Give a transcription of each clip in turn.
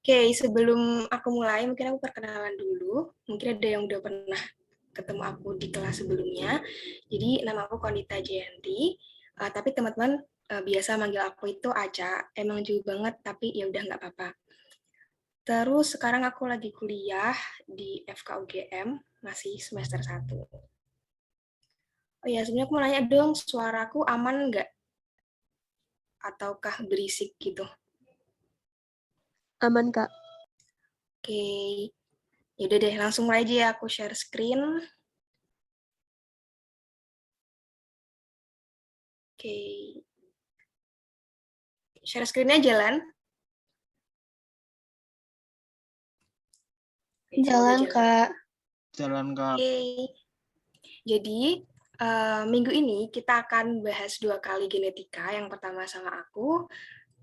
Oke, sebelum aku mulai, mungkin aku perkenalan dulu. Mungkin ada yang udah pernah ketemu aku di kelas sebelumnya. Jadi, nama aku Konita Jayanti. Tapi teman-teman biasa manggil aku itu Aca. Emang jauh banget, tapi ya udah nggak apa-apa. Terus sekarang aku lagi kuliah di FKUGM, masih semester 1. Oh ya, sebenarnya aku mau nanya dong, suaraku aman nggak? Ataukah berisik gitu? Aman, Kak. Oke, yaudah deh, langsung mulai aja ya, aku share screen. Oke, share screen-nya jalan. Oke, semoga Jalan, jalan. Kak. Jalan, Kak. Oke, jadi minggu ini kita akan bahas 2 kali genetika. Yang pertama sama aku,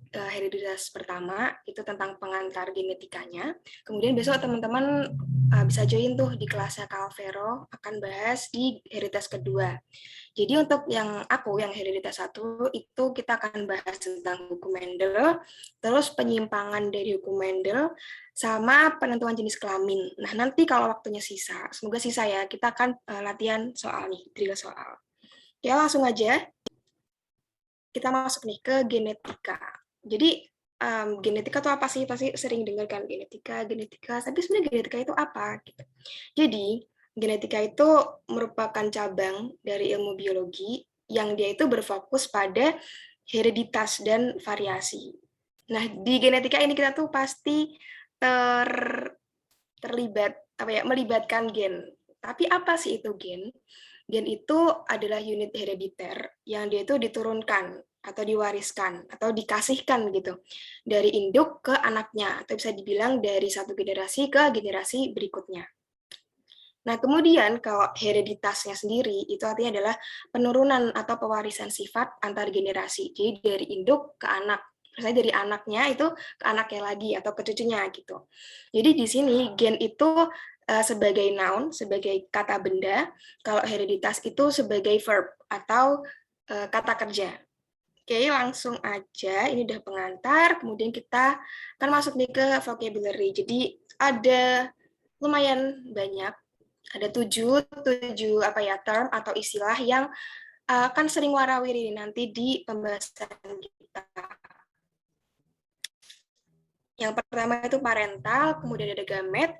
hereditas pertama, itu tentang pengantar genetikanya. Kemudian besok teman-teman bisa join tuh di kelasnya Calvero, akan bahas di hereditas kedua. Jadi untuk yang hereditas 1, itu kita akan bahas tentang hukum Mendel, terus penyimpangan dari hukum Mendel, sama penentuan jenis kelamin. Nah, nanti kalau waktunya sisa, semoga sisa ya, kita akan latihan soal nih, drill soal. Ya, langsung aja kita masuk nih ke genetika. Jadi, genetika itu apa sih? Pasti sering dengar kan genetika, tapi sebenarnya genetika itu apa? Gitu. Jadi, genetika itu merupakan cabang dari ilmu biologi yang dia itu berfokus pada hereditas dan variasi. Nah, di genetika ini kita tuh pasti melibatkan gen. Tapi apa sih itu gen? Gen itu adalah unit herediter yang dia itu diturunkan atau diwariskan atau dikasihkan gitu dari induk ke anaknya, atau bisa dibilang dari satu generasi ke generasi berikutnya. Nah, kemudian kalau hereditasnya sendiri itu artinya adalah penurunan atau pewarisan sifat antar generasi. Jadi dari induk ke anak. Misalnya dari anaknya itu ke anaknya lagi atau ke cucunya gitu. Jadi di sini gen itu sebagai noun, sebagai kata benda, kalau hereditas itu sebagai verb atau kata kerja. Oke, langsung aja. Ini udah pengantar. Kemudian kita akan masuk nih ke vocabulary. Jadi ada lumayan banyak, ada tujuh term atau istilah yang akan sering warawiri nanti di pembahasan kita. Yang pertama itu parental, kemudian ada gamet,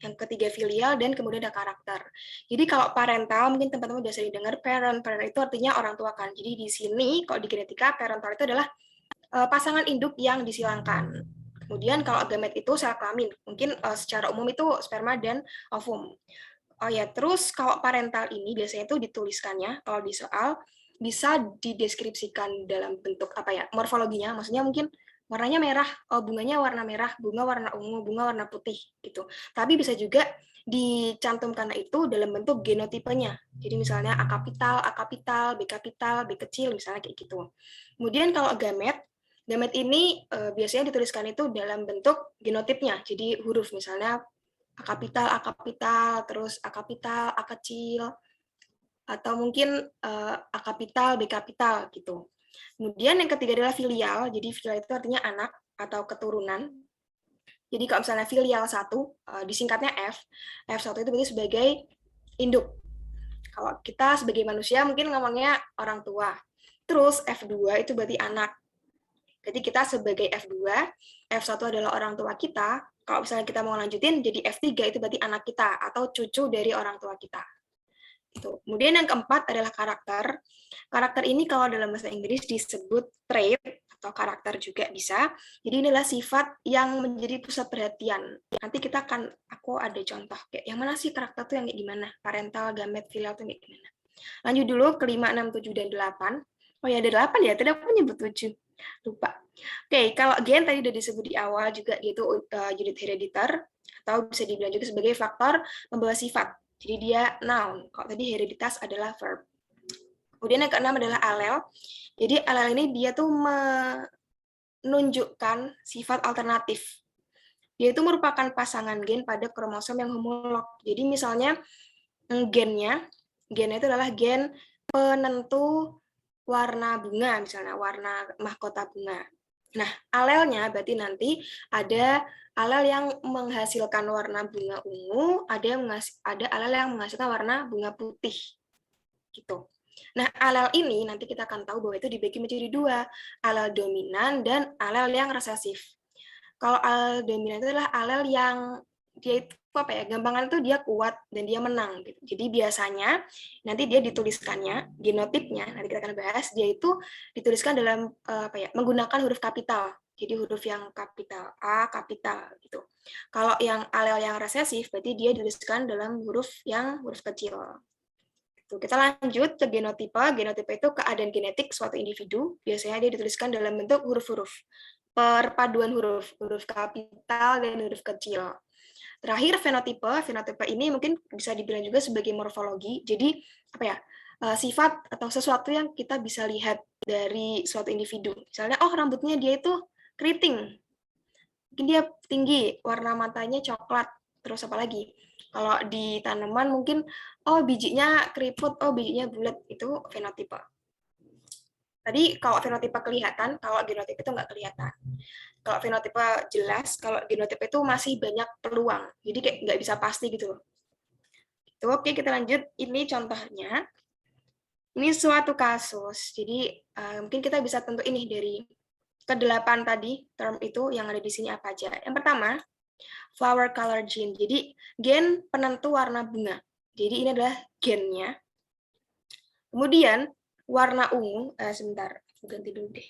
yang ketiga filial, dan kemudian ada karakter. Jadi kalau parental, mungkin teman-teman udah sering dengar parent itu artinya orang tua kan. Jadi di sini, kalau di genetika, parental itu adalah pasangan induk yang disilangkan. Kemudian kalau gamet itu sel kelamin, mungkin secara umum itu sperma dan ovum. Oh ya, terus kalau parental ini biasanya itu dituliskannya kalau di soal bisa dideskripsikan dalam bentuk apa ya, morfologinya, maksudnya mungkin warnanya merah, bunganya warna merah, bunga warna ungu, bunga warna putih gitu. Tapi bisa juga dicantumkan itu dalam bentuk genotipenya. Jadi misalnya A kapital, B kapital, B kecil, misalnya kayak gitu. Kemudian kalau gamet, gamet ini biasanya dituliskan itu dalam bentuk genotipnya, jadi huruf misalnya A kapital, terus A kapital, A kecil, atau mungkin A kapital, B kapital gitu. Kemudian yang ketiga adalah filial. Jadi filial itu artinya anak atau keturunan. Jadi kalau misalnya filial 1, disingkatnya F. F1 itu berarti sebagai induk. Kalau kita sebagai manusia mungkin ngomongnya orang tua. Terus F2 itu berarti anak. Jadi kita sebagai F2, F1 adalah orang tua kita. Kalau misalnya kita mau lanjutin, jadi F3 itu berarti anak kita atau cucu dari orang tua kita. Itu. Kemudian yang keempat adalah karakter. Karakter ini kalau dalam bahasa Inggris disebut trait atau karakter juga bisa. Jadi inilah sifat yang menjadi pusat perhatian. Nanti kita akan, aku ada contoh kayak yang mana sih karakter tuh yang kayak gimana? Parental, gamet, filial tuh kayak gimana? Lanjut dulu ke 5, 6, 7, dan 8. Oh ya, ada 8 ya, tadi aku nyebut 7. Lupa. Oke, kalau gen tadi udah disebut di awal juga, dia itu unit herediter, atau bisa dibilang juga sebagai faktor membawa sifat. Jadi dia noun, kalau tadi hereditas adalah verb. Kemudian yang keenam adalah alel. Jadi alel ini dia tuh menunjukkan sifat alternatif. Dia itu merupakan pasangan gen pada kromosom yang homolog. Jadi misalnya gennya itu adalah gen penentu warna bunga, misalnya warna mahkota bunga. Nah, alelnya berarti nanti ada alel yang menghasilkan warna bunga ungu, ada alel yang menghasilkan warna bunga putih. Gitu. Nah, alel ini nanti kita akan tahu bahwa itu dibagi menjadi dua, alel dominan dan alel yang resesif. Kalau alel dominan itu adalah alel yang dia itu apa ya, gampangan itu dia kuat dan dia menang gitu. Jadi biasanya nanti dia dituliskannya genotipnya, nanti kita akan bahas, dia itu dituliskan dalam apa ya, menggunakan huruf kapital. Jadi huruf yang kapital A, kapital gitu. Kalau yang alel yang resesif berarti dia dituliskan dalam huruf kecil. Kita lanjut ke genotipe. Genotipe itu keadaan genetik suatu individu. Biasanya dia dituliskan dalam bentuk huruf-huruf. Perpaduan huruf, huruf kapital dan huruf kecil. Terakhir fenotipe. Fenotipe ini mungkin bisa dibilang juga sebagai morfologi. Jadi apa ya? Sifat atau sesuatu yang kita bisa lihat dari suatu individu. Misalnya, oh rambutnya dia itu keriting. Mungkin dia tinggi, warna matanya coklat. Terus apa lagi? Kalau di tanaman mungkin, oh bijinya keriput, oh bijinya bulat, itu fenotipe. Tadi kalau fenotipe kelihatan, kalau genotipe itu nggak kelihatan. Kalau fenotipe jelas, kalau genotipe itu masih banyak peluang. Jadi kayak nggak bisa pasti gitu loh. Oke, kita lanjut. Ini contohnya. Ini suatu kasus. Jadi mungkin kita bisa tentu ini dari ke-8 tadi, term itu yang ada di sini apa aja. Yang pertama, flower color gene. Jadi gen penentu warna bunga. Jadi ini adalah gennya. Kemudian warna ungu, sebentar, ganti dulu deh.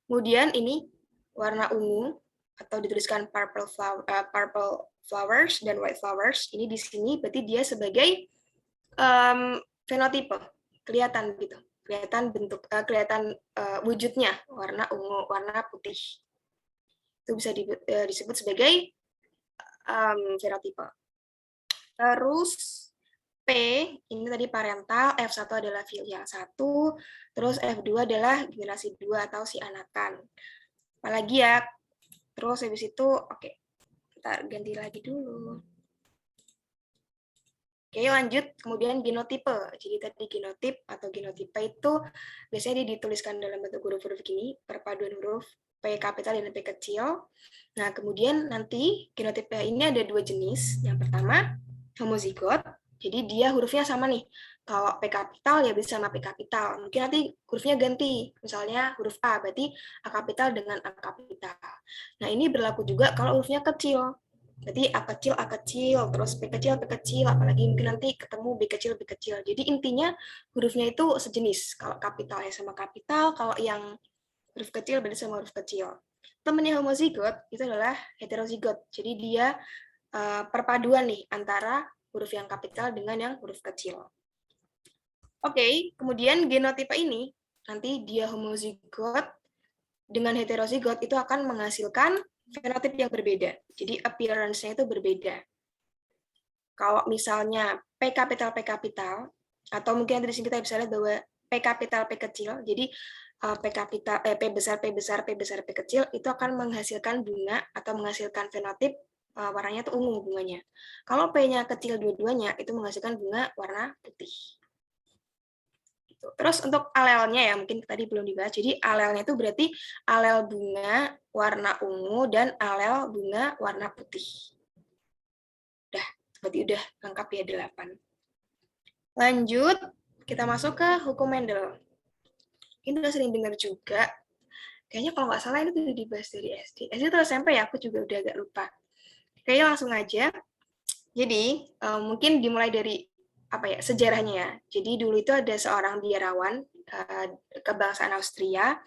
Kemudian ini warna ungu atau dituliskan purple flowers dan white flowers. Ini di sini berarti dia sebagai fenotipe, kelihatan gitu, kelihatan bentuk, kelihatan wujudnya warna ungu, warna putih. Itu bisa disebut sebagai fenotipe. Terus P, ini tadi parental, F1 adalah filial 1, terus F2 adalah generasi 2 atau si anakan. Apalagi ya, terus habis itu, oke, kita ganti lagi dulu. Oke, lanjut, kemudian genotipe. Jadi tadi genotip atau genotipe itu biasanya dituliskan dalam bentuk huruf-huruf gini, perpaduan huruf P kapital dan P kecil. Nah, kemudian nanti genotipe ini ada dua jenis. Yang pertama, homozigot. Jadi dia hurufnya sama nih. Kalau P kapital ya bisa sama P kapital. Mungkin nanti hurufnya ganti. Misalnya huruf A, berarti A kapital dengan A kapital. Nah, ini berlaku juga kalau hurufnya kecil. Berarti A kecil, terus P kecil, apalagi mungkin nanti ketemu B kecil. Jadi intinya hurufnya itu sejenis. Kalau kapitalnya sama kapital, kalau yang huruf kecil berarti sama huruf kecil. Temannya homozigot itu adalah heterozigot. Jadi dia perpaduan nih antara huruf yang kapital dengan yang huruf kecil. Oke, kemudian genotipe ini nanti dia homozigot dengan heterozigot itu akan menghasilkan fenotip yang berbeda. Jadi appearance-nya itu berbeda. Kalau misalnya P kapital atau mungkin di sini kita bisa lihat bahwa P kapital P kecil, jadi P kapital P besar P kecil itu akan menghasilkan bunga atau menghasilkan fenotip warnanya itu ungu bunganya. Kalau P-nya kecil dua-duanya itu menghasilkan bunga warna putih. Terus untuk alelnya ya mungkin tadi belum dibahas. Jadi alelnya itu berarti alel bunga warna ungu dan alel bunga warna putih. Berarti udah lengkap ya 8. Lanjut, kita masuk ke hukum Mendel. Ini udah sering dengar juga. Kayaknya kalau nggak salah itu udah dibahas dari SD. SD atau SMP ya, aku juga udah agak lupa. Kayaknya langsung aja. Jadi, mungkin dimulai dari apa ya sejarahnya ya. Jadi dulu itu ada seorang biarawan kebangsaan Austria.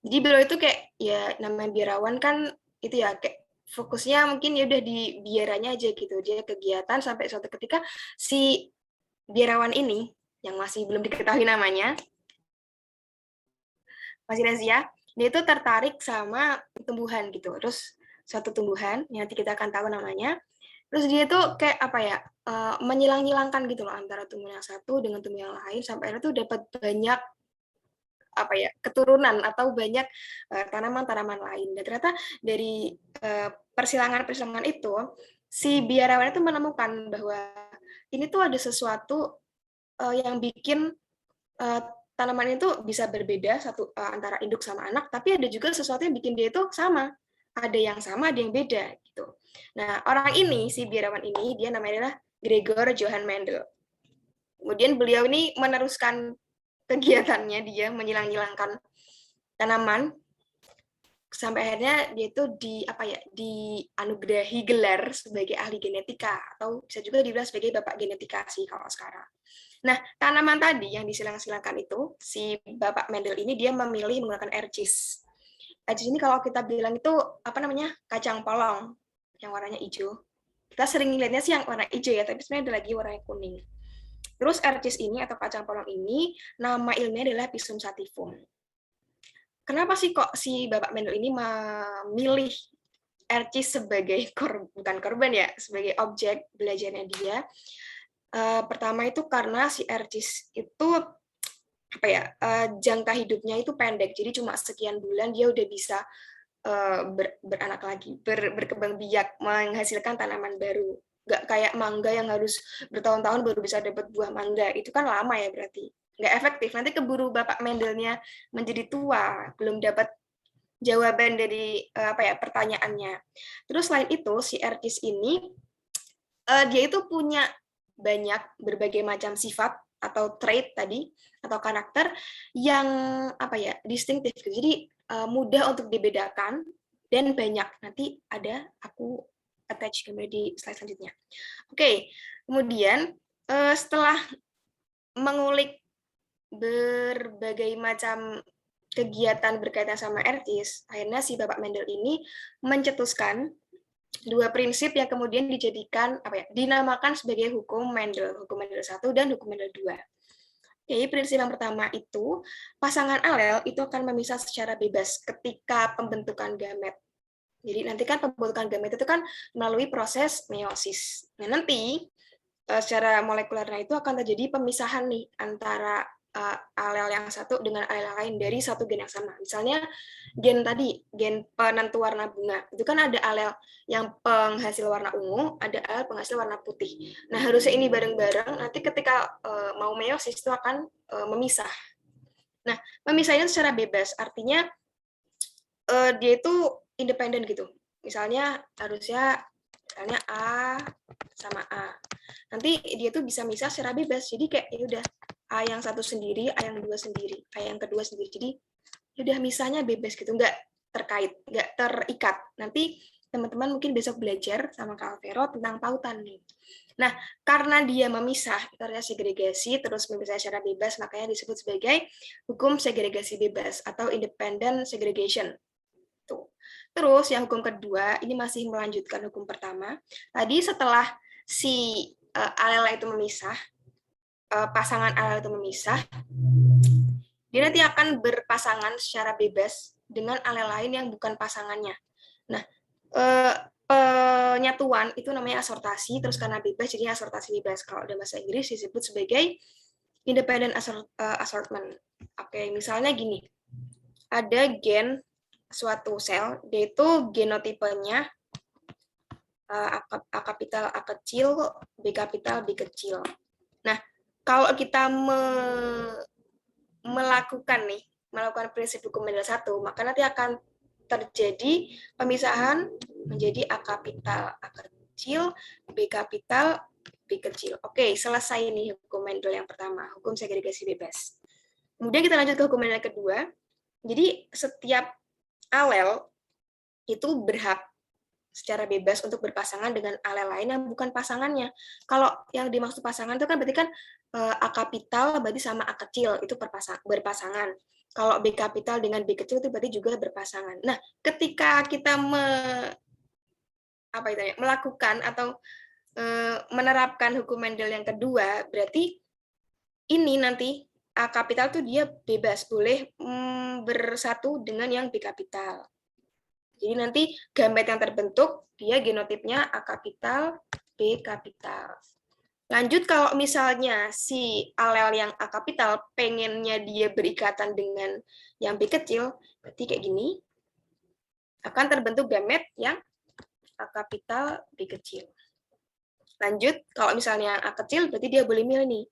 Jadi beliau itu kayak ya namanya biarawan kan itu ya kayak fokusnya mungkin ya udah di biaranya aja gitu. Dia kegiatan sampai suatu ketika si biarawan ini yang masih belum diketahui namanya, masih rahasia, dia itu tertarik sama tumbuhan gitu. Terus suatu tumbuhan yang nanti kita akan tahu namanya. Terus dia tuh kayak apa ya, menyilang-nyilangkan gitu loh antara tumbuhan yang satu dengan tumbuhan yang lain sampai akhirnya tuh dapat banyak apa ya keturunan atau banyak tanaman-tanaman lain. Dan ternyata dari persilangan-persilangan itu si biarawan itu menemukan bahwa ini tuh ada sesuatu yang bikin tanaman itu bisa berbeda antara induk sama anak, tapi ada juga sesuatu yang bikin dia itu sama. Ada yang sama, ada yang beda gitu. Nah, orang ini, si biarawan ini, dia namanya adalah Gregor Johann Mendel. Kemudian beliau ini meneruskan kegiatannya, dia menyilang-nyilangkan tanaman sampai akhirnya dia itu dianugerahi gelar sebagai ahli genetika, atau bisa juga dibilang sebagai bapak genetika sih kalau sekarang. Nah, tanaman tadi yang disilang-silangkan itu, si bapak Mendel ini dia memilih menggunakan ercis. Ercis ini kalau kita bilang itu apa namanya, kacang polong yang warnanya hijau. Kita sering lihatnya sih yang warna hijau ya, tapi sebenarnya ada lagi warnanya kuning. Terus ercis ini atau kacang polong ini nama ilmiahnya adalah Pisum sativum. Kenapa sih kok si Bapak Mendel ini memilih ercis sebagai bukan korban ya, sebagai objek belajarnya dia? Pertama itu karena si ercis itu jangka hidupnya itu pendek, jadi cuma sekian bulan dia udah bisa beranak lagi, berkembang biak, menghasilkan tanaman baru. Nggak kayak mangga yang harus bertahun-tahun baru bisa dapat buah mangga, itu kan lama ya berarti. Nggak efektif, nanti keburu Bapak Mendelnya menjadi tua, belum dapat jawaban dari pertanyaannya. Terus selain itu, si ercis ini, dia itu punya banyak berbagai macam sifat atau trait tadi, atau karakter yang distintif. Jadi mudah untuk dibedakan dan banyak. Nanti aku attach gambar di slide selanjutnya. Oke, kemudian setelah mengulik berbagai macam kegiatan berkaitan sama ercis, akhirnya si Bapak Mendel ini mencetuskan dua prinsip yang kemudian dinamakan sebagai hukum Mendel 1 dan hukum Mendel 2. Oke, prinsip yang pertama itu, pasangan alel itu akan memisah secara bebas ketika pembentukan gamet. Jadi nanti kan pembentukan gamet itu kan melalui proses meiosis. Nah, nanti secara molekulernya itu akan terjadi pemisahan nih antara alel yang satu dengan alel lain dari satu gen yang sama. Misalnya gen tadi, gen penentu warna bunga, itu kan ada alel yang penghasil warna ungu, ada alel penghasil warna putih. Nah, harusnya ini bareng-bareng, nanti ketika mau meiosis itu akan memisah. Nah, memisahnya secara bebas, artinya dia itu independen gitu. Misalnya harusnya A sama A. Nanti dia tuh bisa misah secara bebas. Jadi kayak ya udah A yang satu sendiri, A yang dua sendiri, A yang kedua sendiri. Jadi ya udah misahnya bebas gitu, nggak terkait, nggak terikat. Nanti teman-teman mungkin besok belajar sama Kak Alvero tentang pautan nih. Nah, karena dia memisah, itu artinya segregasi, terus memisah secara bebas, makanya disebut sebagai hukum segregasi bebas atau independent segregation. Tuh. Terus yang hukum kedua, ini masih melanjutkan hukum pertama. Tadi setelah si alel itu memisah, pasangan alel itu memisah, dia nanti akan berpasangan secara bebas dengan alel lain yang bukan pasangannya. Nah, penyatuan itu namanya asortasi, terus karena bebas jadi asortasi bebas. Kalau dalam bahasa Inggris disebut sebagai independent assortment. Oke, misalnya gini, ada gen suatu sel, dia itu genotipenya A kapital A kecil, B kapital B kecil. Nah, kalau kita melakukan prinsip hukum Mendel 1, maka nanti akan terjadi pemisahan menjadi A kapital A kecil, B kapital B kecil. Oke, selesai nih hukum Mendel yang pertama, hukum segregasi bebas. Kemudian kita lanjut ke hukum Mendel kedua. Jadi setiap alel itu berhak secara bebas untuk berpasangan dengan alel lain yang bukan pasangannya. Kalau yang dimaksud pasangan itu kan berarti kan A kapital berarti sama A kecil itu berpasangan. Kalau B kapital dengan B kecil itu berarti juga berpasangan. Nah, ketika kita melakukan atau menerapkan hukum Mendel yang kedua, berarti ini nanti A kapital tuh dia bebas boleh bersatu dengan yang B kapital. Jadi nanti gamet yang terbentuk, dia genotipnya A kapital, B kapital. Lanjut kalau misalnya si alel yang A kapital pengennya dia berikatan dengan yang B kecil, berarti kayak gini, akan terbentuk gamet yang A kapital, B kecil. Lanjut, kalau misalnya A kecil, berarti dia boleh milih nih,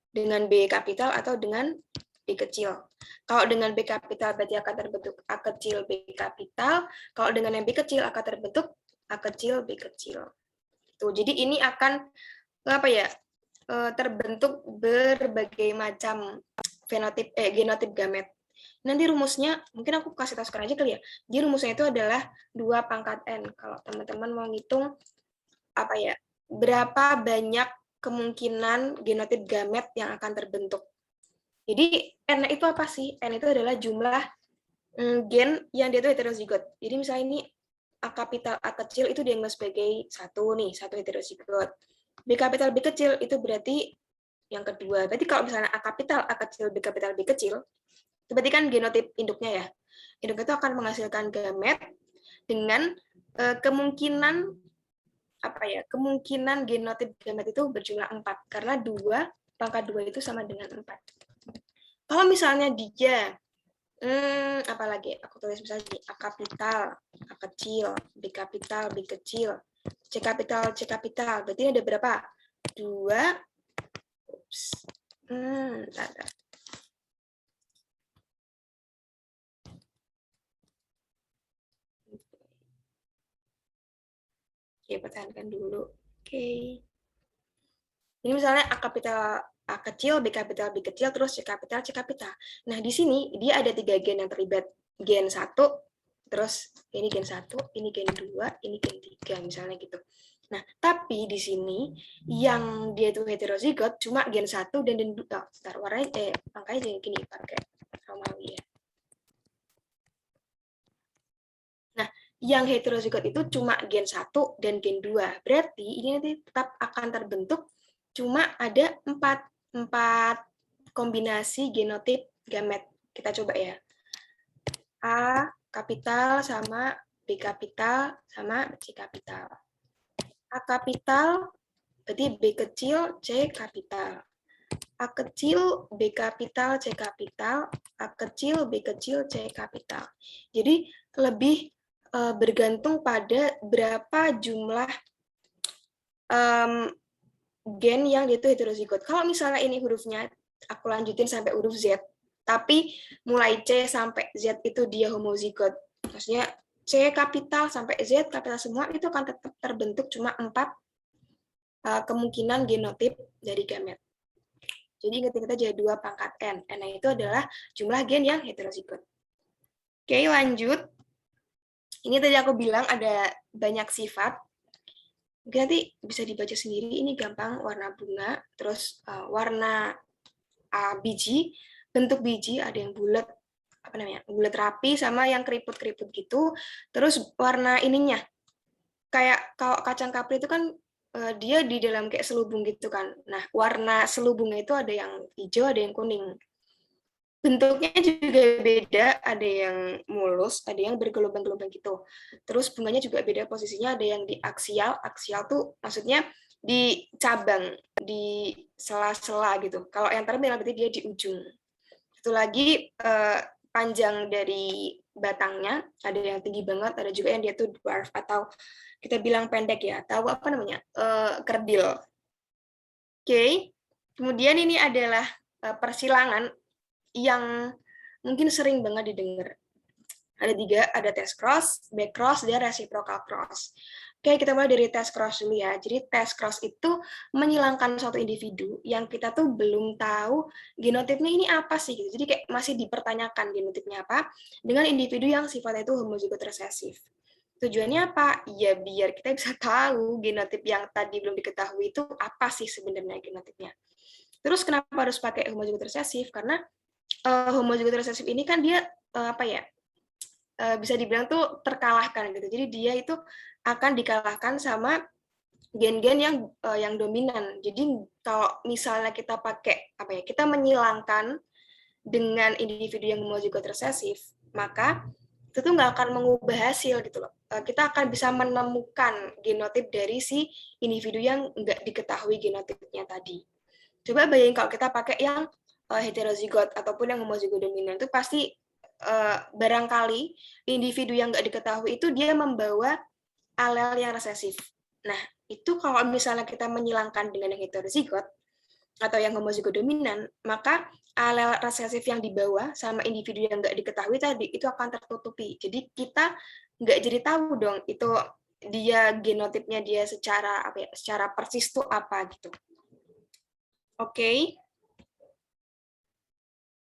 dengan B kapital atau dengan B kecil. Kalau dengan B kapital berarti akan terbentuk A kecil B kapital. Kalau dengan yang B kecil akan terbentuk A kecil B kecil. Tuh, jadi ini akan terbentuk berbagai macam genotip gamet. Nanti rumusnya, mungkin aku kasih tahu sekarang aja kali ya. Jadi rumusnya itu adalah 2 pangkat N. Kalau teman-teman mau ngitung berapa banyak kemungkinan genotip gamet yang akan terbentuk. Jadi N itu apa sih? N itu adalah jumlah gen yang dia itu heterozigot. Jadi misalnya ini A kapital A kecil itu dianggap sebagai satu heterozigot. B kapital B kecil itu berarti yang kedua. Berarti kalau misalnya A kapital A kecil B kapital B kecil, itu berarti kan genotip induknya ya. Induk itu akan menghasilkan gamet dengan kemungkinan kemungkinan genotip gamet itu berjumlah 4 karena 2 pangkat 2 itu sama dengan 4. Kalau misalnya dia apalagi aku tulis misalnya A kapital A kecil, B kapital B kecil, C kapital C kapital, berarti ini ada berapa? 2. Oke, pertahankan dulu. Oke. Ini misalnya A kapital A kecil, B kapital B kecil, terus C kapital C kapital. Nah, di sini dia ada 3 gen yang terlibat. Gen 1, terus ini gen 1, ini gen 2, ini gen 3, misalnya gitu. Nah, tapi di sini yang dia itu heterozigot cuma gen 1 dan gen 2. Bentar, warnanya, angkanya jangan gini, pakai Romawi ya. Nah, yang heterozigot itu cuma gen 1 dan gen 2. Berarti ini nanti tetap akan terbentuk cuma ada 4 kombinasi genotip gamet. Kita coba ya. A kapital sama B kapital sama C kapital. A kapital berarti B kecil C kapital. A kecil B kapital C kapital. A kecil B kecil C kapital. Jadi lebih bergantung pada berapa jumlah gen yang dia itu heterozigot. Kalau misalnya ini hurufnya aku lanjutin sampai huruf Z, tapi mulai C sampai Z itu dia homozigot. Maksudnya C kapital sampai Z kapital semua itu akan tetap terbentuk cuma 4 kemungkinan genotip dari gamet. Jadi ingat-ingat aja 2 pangkat N. N itu adalah jumlah gen yang heterozigot. Oke, lanjut. Ini tadi aku bilang ada banyak sifat. Mungkin nanti bisa dibaca sendiri, ini gampang, warna bunga, terus warna biji, bentuk biji, ada yang bulat, bulat rapi, sama yang keriput-keriput gitu, terus warna ininya, kayak kalau kacang kapri itu kan dia di dalam kayak selubung gitu kan, nah warna selubungnya itu ada yang hijau, ada yang kuning. Bentuknya juga beda, ada yang mulus, ada yang bergelombang-gelombang gitu. Terus bunganya juga beda posisinya, ada yang di aksial. Aksial tuh maksudnya di cabang, di sela-sela gitu. Kalau yang terminal berarti dia di ujung. Itu lagi panjang dari batangnya, ada yang tinggi banget, ada juga yang dia tuh dwarf atau kita bilang pendek ya, atau apa namanya, kerdil. Oke. Kemudian ini adalah persilangan yang mungkin sering banget didengar. Ada 3, ada test cross, back cross, dan reciprocal cross. Oke, kita mulai dari test cross dulu ya. Jadi test cross itu menyilangkan suatu individu yang kita tuh belum tahu genotipnya ini apa sih gitu. Jadi kayak masih dipertanyakan genotipnya apa dengan individu yang sifatnya itu homozigot resesif. Tujuannya apa? Ya biar kita bisa tahu genotip yang tadi belum diketahui itu apa sih sebenarnya genotipnya. Terus kenapa harus pakai homozigot resesif? Karena homozigot resesif ini kan dia bisa dibilang tuh terkalahkan gitu. Jadi dia itu akan dikalahkan sama gen-gen yang dominan. Jadi kalau misalnya kita pakai kita menyilangkan dengan individu yang homozigot resesif, maka itu tuh nggak akan mengubah hasil gitu loh. Kita akan bisa menemukan genotip dari si individu yang nggak diketahui genotipnya tadi. Coba bayangin kalau kita pakai yang heterozigot ataupun yang homozigot dominan, itu pasti barangkali individu yang nggak diketahui itu dia membawa alel yang resesif. Nah, itu kalau misalnya kita menyilangkan dengan yang heterozigot, atau yang homozigo dominan, maka alel resesif yang di bawah sama individu yang nggak diketahui tadi itu akan tertutupi. Jadi kita nggak jadi tahu dong itu dia genotipnya dia secara apa ya, secara persis tuh apa gitu. Oke.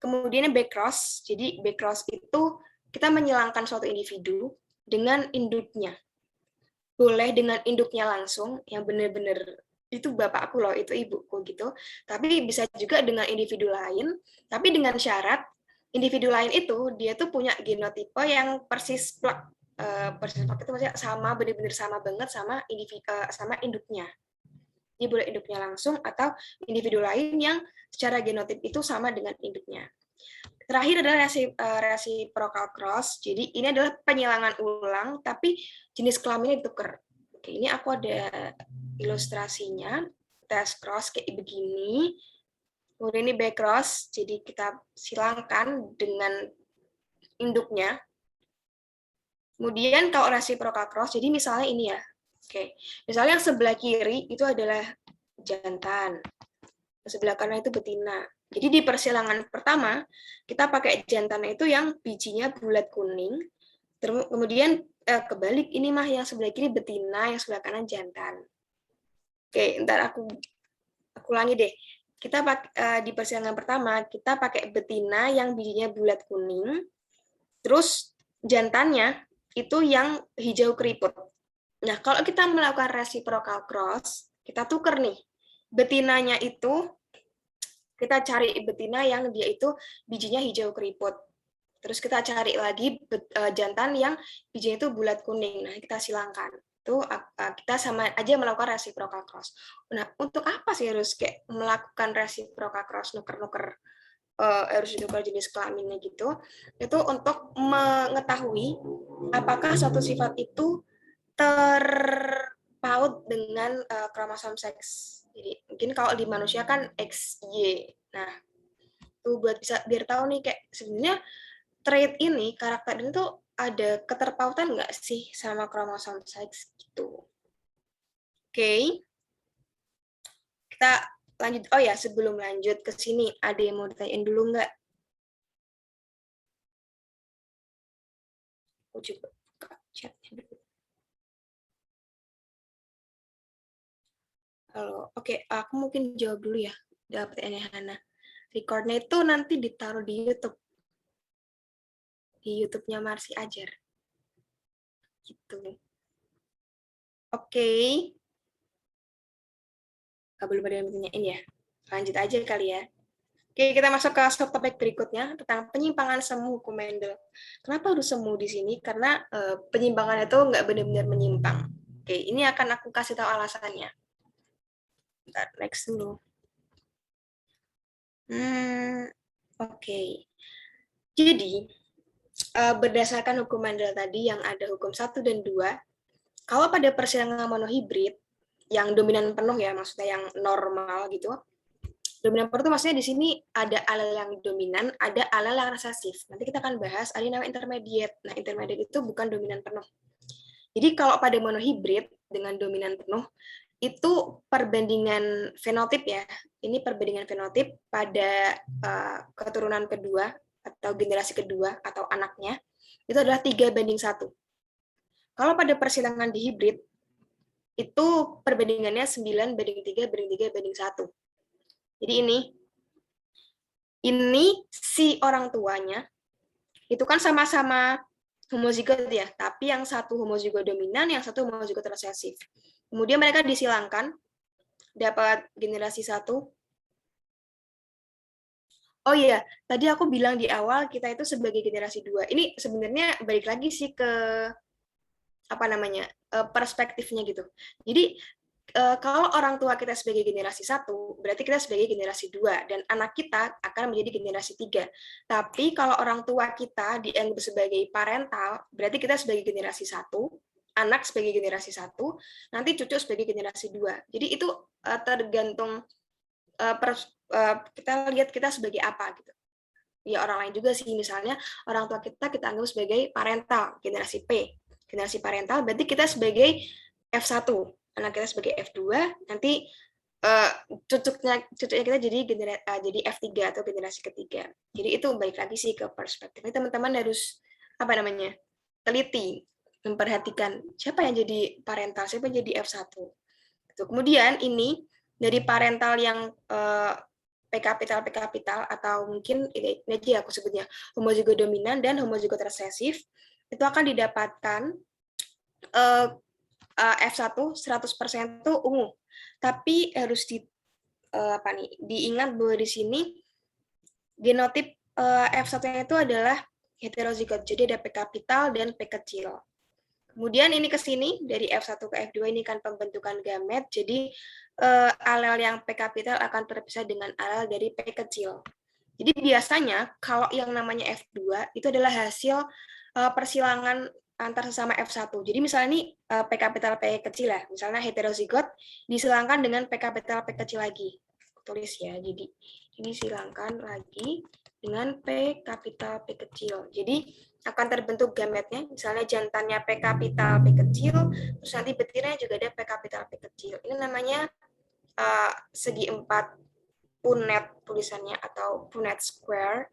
Kemudian backcross. Jadi backcross itu kita menyilangkan suatu individu dengan induknya. Boleh dengan induknya langsung yang benar-benar itu bapakku loh, itu ibuku gitu. Tapi bisa juga dengan individu lain, tapi dengan syarat individu lain itu dia tuh punya genotipe yang persis plak. Persis plak itu maksudnya sama, benar-benar sama banget sama individu sama induknya. Dia boleh induknya langsung atau individu lain yang secara genotip itu sama dengan induknya. Terakhir adalah reciprocal cross. Jadi ini adalah penyilangan ulang, tapi jenis kelaminnya ditukar. Oke, ini aku ada ilustrasinya. Test cross kayak begini. Kemudian ini back cross, jadi kita silangkan dengan induknya. Kemudian kalau reciprocal cross, jadi misalnya ini ya. Oke, misalnya yang sebelah kiri itu adalah jantan. Sebelah kanan itu betina. Jadi di persilangan pertama, kita pakai jantannya itu yang bijinya bulat kuning, kemudian kebalik ini mah yang sebelah kiri betina, yang sebelah kanan jantan. Oke, ntar aku ulangi deh. Kita di persilangan pertama, kita pakai betina yang bijinya bulat kuning, terus jantannya itu yang hijau keriput. Nah, kalau kita melakukan reciprocal cross, kita tuker nih. Betinanya itu kita cari betina yang dia itu bijinya hijau keriput. Terus kita cari lagi jantan yang bijinya itu bulat kuning. Nah, kita silangkan. Itu kita sama aja melakukan reciprocal cross. Nah, untuk apa sih harus kayak melakukan reciprocal cross, nuker-nuker harus ditukar jenis kelaminnya gitu? Itu untuk mengetahui apakah suatu sifat itu terpaut dengan kromosom seks. Jadi mungkin kalau di manusia kan XY. Nah, tuh buat bisa biar tahu nih kayak sebenarnya trait ini, karakter ini tuh ada keterpautan nggak sih sama kromosom seks gitu. Oke. Kita lanjut. Oh ya, sebelum lanjut ke sini, ada yang mau ditanyain dulu nggak? Aku coba buka chatnya dulu. Halo, oke, aku mungkin jawab dulu ya. Pertanyaannya Hana. Recordnya itu nanti ditaruh di YouTube. Di YouTube-nya Marsi Ajar. Gitu. Oke. Belum ada yang ditanyain ya? Lanjut aja kali ya. Oke, kita masuk ke subtopik berikutnya tentang penyimpangan semu hukum Mendel. Kenapa harus semu di sini? Karena penyimpangan itu nggak benar-benar menyimpang. Oke, ini akan aku kasih tahu alasannya. Bentar, next dulu. Oke. Jadi, berdasarkan hukum Mendel tadi yang ada hukum 1 dan 2, kalau pada persilangan monohibrid, yang dominan penuh ya, maksudnya yang normal gitu, dominan penuh itu maksudnya di sini ada alel yang dominan, ada alel yang resesif. Nanti kita akan bahas ada yang namanya intermediate. Nah, intermediate itu bukan dominan penuh. Jadi kalau pada monohibrid dengan dominan penuh, itu perbandingan fenotip ya. Ini perbandingan fenotip pada keturunan kedua atau generasi kedua atau anaknya, itu adalah 3:1. Kalau pada persilangan dihibrid, itu perbandingannya 9:3:3:1. Jadi ini si orang tuanya itu kan sama-sama homozigot ya, tapi yang satu homozigot dominan, yang satu homozigot resesif. Kemudian mereka disilangkan, dapat generasi 1. Oh iya, tadi aku bilang di awal kita itu sebagai generasi 2. Ini sebenarnya balik lagi sih ke apa namanya perspektifnya gitu. Jadi kalau orang tua kita sebagai generasi 1, berarti kita sebagai generasi 2, dan anak kita akan menjadi generasi 3. Tapi kalau orang tua kita dianggap sebagai parental, berarti kita sebagai generasi 1, anak sebagai generasi 1, nanti cucu sebagai generasi 2. Jadi itu tergantung kita lihat kita sebagai apa gitu. Ya orang lain juga sih, misalnya orang tua kita anggap sebagai parental, generasi P. Generasi parental berarti kita sebagai F1, anak kita sebagai F2, nanti Cocoknya kita jadi F3 atau generasi ketiga. Jadi itu balik lagi sih ke perspektif. Ini teman-teman harus teliti, memperhatikan siapa yang jadi parental, siapa yang jadi F1. Kemudian ini dari parental yang P kapital atau mungkin ini aja aku sebutnya homozigot dominan dan homozigot resesif, itu akan didapatkan F1 100% itu ungu. Tapi harus diingat bahwa di sini genotip F1 itu adalah heterozigot. Jadi ada P kapital dan P kecil. Kemudian ini ke sini dari F1 ke F2 ini kan pembentukan gamet. Jadi alel yang P kapital akan terpisah dengan alel dari P kecil. Jadi biasanya kalau yang namanya F2 itu adalah hasil persilangan antar sesama F1. Jadi misalnya ini P kapital P kecil ya, misalnya heterozigot disilangkan dengan P kapital P kecil lagi. Tulis ya, jadi ini silangkan lagi dengan P kapital P kecil. Jadi akan terbentuk gametnya, misalnya jantannya P kapital P kecil, terus nanti betirnya juga ada P kapital P kecil. Ini namanya segi 4 Punnett tulisannya atau Punnett square.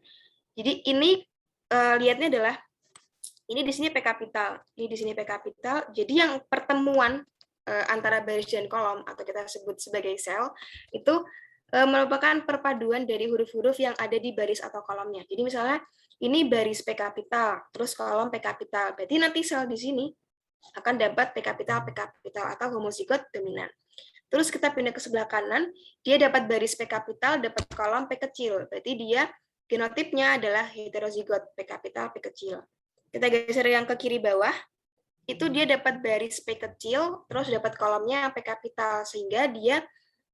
Jadi ini lihatnya adalah ini di sini P kapital, ini di sini P kapital. Jadi yang pertemuan antara baris dan kolom atau kita sebut sebagai sel itu merupakan perpaduan dari huruf-huruf yang ada di baris atau kolomnya. Jadi misalnya ini baris P kapital, terus kolom P kapital. Berarti nanti sel di sini akan dapat P kapital atau homozigot dominan. Terus kita pindah ke sebelah kanan, dia dapat baris P kapital, dapat kolom P kecil. Berarti dia genotipnya adalah heterozigot P kapital P kecil. Kita geser yang ke kiri bawah, itu dia dapat baris P kecil, terus dapat kolomnya P kapital, sehingga dia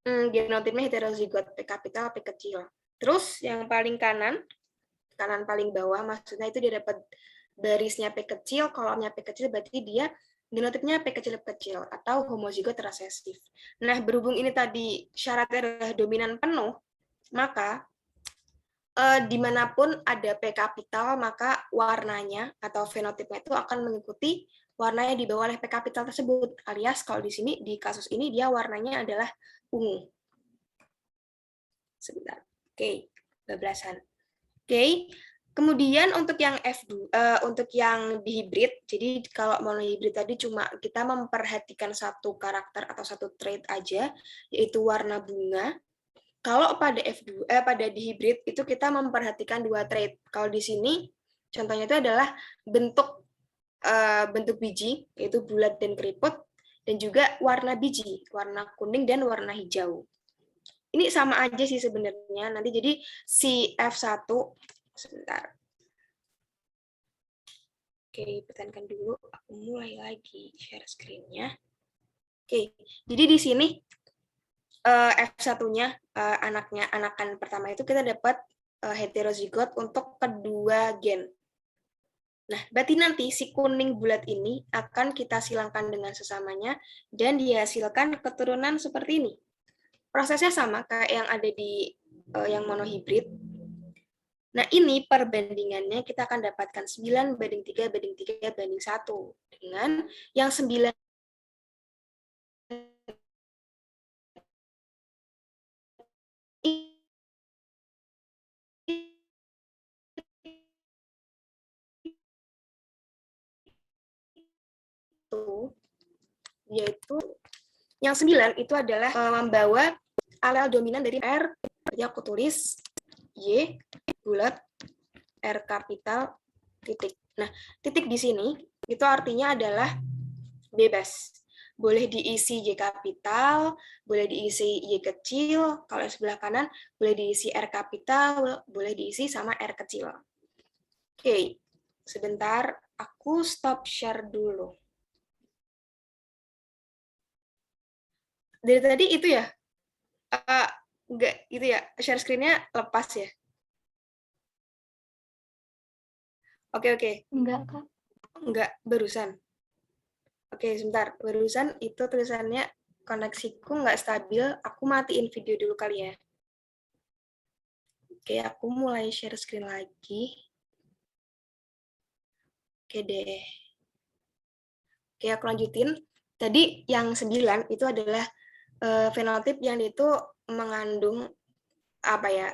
genotipnya heterozigot P kapital P kecil. Terus yang paling kanan paling bawah, maksudnya itu dia dapat barisnya P kecil, kolomnya P kecil, berarti dia genotipnya P kecil atau homozigot resesif. Nah, berhubung ini tadi syaratnya adalah dominan penuh, maka dimanapun ada P kapital, maka warnanya atau fenotipnya itu akan mengikuti warnanya dibawa oleh P kapital tersebut. Alias kalau di sini, di kasus ini, dia warnanya adalah ungu. Sebentar. Oke, bablasan. Oke, kemudian untuk yang untuk yang dihibrid, jadi kalau monohibrid tadi cuma kita memperhatikan satu karakter atau satu trait aja, yaitu warna bunga. Kalau pada pada dihibrid itu kita memperhatikan dua trait. Kalau di sini contohnya itu adalah bentuk biji, yaitu bulat dan keriput, dan juga warna biji, warna kuning dan warna hijau. Ini sama aja sih sebenarnya. Nanti jadi si F1 sebentar. Oke, pertahankan dulu. Aku mulai lagi share screen-nya. Oke, jadi di sini F1-nya, anakan pertama itu kita dapat heterozigot untuk kedua gen. Nah, berarti nanti si kuning bulat ini akan kita silangkan dengan sesamanya dan dihasilkan keturunan seperti ini. Prosesnya sama kayak yang ada di yang monohibrid. Nah, ini perbandingannya kita akan dapatkan 9:3:3:1 dengan yang 9 itu yaitu yang 9 itu adalah membawa alel dominan dari R, yang aku tulis Y bulat R kapital titik. Nah, titik di sini itu artinya adalah bebas. Boleh diisi Y kapital, boleh diisi Y kecil, kalau yang sebelah kanan boleh diisi R kapital, boleh diisi sama R kecil. Oke, sebentar, aku stop share dulu. Dari tadi itu ya? Enggak, itu ya, share screen-nya lepas ya? Oke. Enggak, Kak. Enggak, barusan. Oke, sebentar. Barusan itu tulisannya koneksiku nggak stabil. Aku matiin video dulu kali ya. Oke, aku mulai share screen lagi. Oke deh. Oke, aku lanjutin. Tadi yang 9 itu adalah fenotip yang itu mengandung apa ya,